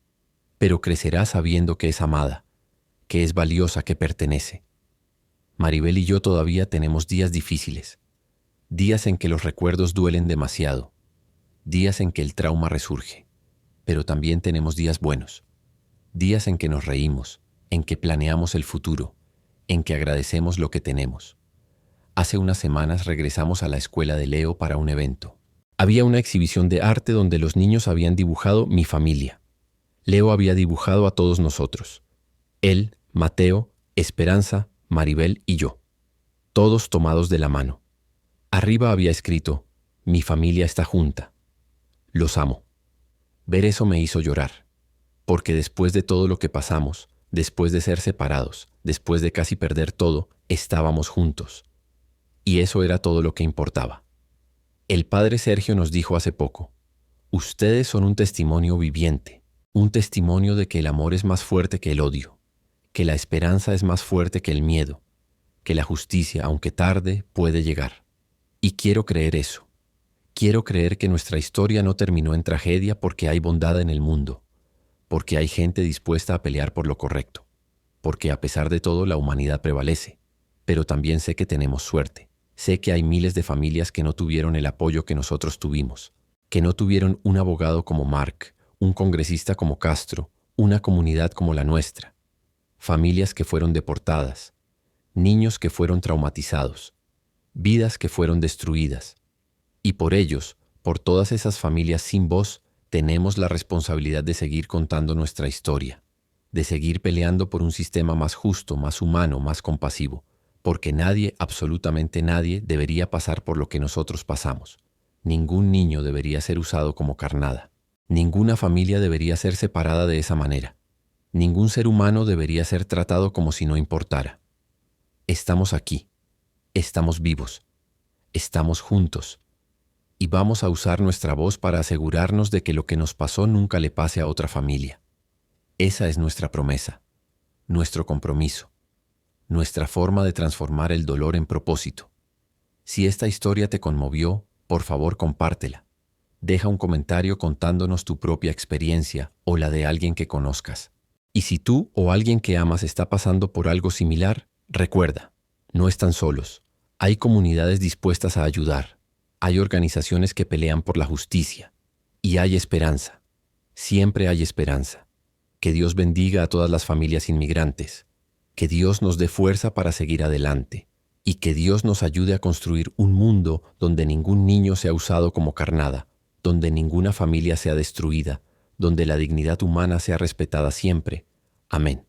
pero crecerá sabiendo que es amada, que es valiosa, que pertenece. Maribel y yo todavía tenemos días difíciles, días en que los recuerdos duelen demasiado, días en que el trauma resurge, pero también tenemos días buenos, días en que nos reímos, en que planeamos el futuro, en que agradecemos lo que tenemos. Hace unas semanas regresamos a la escuela de Leo para un evento. Había una exhibición de arte donde los niños habían dibujado mi familia. Leo había dibujado a todos nosotros. Él, Mateo, Esperanza, Maribel y yo. Todos tomados de la mano. Arriba había escrito, mi familia está junta. Los amo. Ver eso me hizo llorar. Porque después de todo lo que pasamos, después de ser separados, después de casi perder todo, estábamos juntos. Y eso era todo lo que importaba. El padre Sergio nos dijo hace poco, ustedes son un testimonio viviente, un testimonio de que el amor es más fuerte que el odio, que la esperanza es más fuerte que el miedo, que la justicia, aunque tarde, puede llegar. Y quiero creer eso. Quiero creer que nuestra historia no terminó en tragedia porque hay bondad en el mundo, porque hay gente dispuesta a pelear por lo correcto, porque a pesar de todo la humanidad prevalece, pero también sé que tenemos suerte. Sé que hay miles de familias que no tuvieron el apoyo que nosotros tuvimos, que no tuvieron un abogado como Mark, un congresista como Castro, una comunidad como la nuestra. Familias que fueron deportadas, niños que fueron traumatizados, vidas que fueron destruidas. Y por ellos, por todas esas familias sin voz, tenemos la responsabilidad de seguir contando nuestra historia, de seguir peleando por un sistema más justo, más humano, más compasivo. Porque nadie, absolutamente nadie, debería pasar por lo que nosotros pasamos. Ningún niño debería ser usado como carnada. Ninguna familia debería ser separada de esa manera. Ningún ser humano debería ser tratado como si no importara. Estamos aquí. Estamos vivos. Estamos juntos. Y vamos a usar nuestra voz para asegurarnos de que lo que nos pasó nunca le pase a otra familia. Esa es nuestra promesa, nuestro compromiso. Nuestra forma de transformar el dolor en propósito. Si esta historia te conmovió, por favor compártela. Deja un comentario contándonos tu propia experiencia o la de alguien que conozcas. Y si tú o alguien que amas está pasando por algo similar, recuerda, no están solos. Hay comunidades dispuestas a ayudar. Hay organizaciones que pelean por la justicia. Y hay esperanza. Siempre hay esperanza. Que Dios bendiga a todas las familias inmigrantes. Que Dios nos dé fuerza para seguir adelante y que Dios nos ayude a construir un mundo donde ningún niño sea usado como carnada, donde ninguna familia sea destruida, donde la dignidad humana sea respetada siempre. Amén.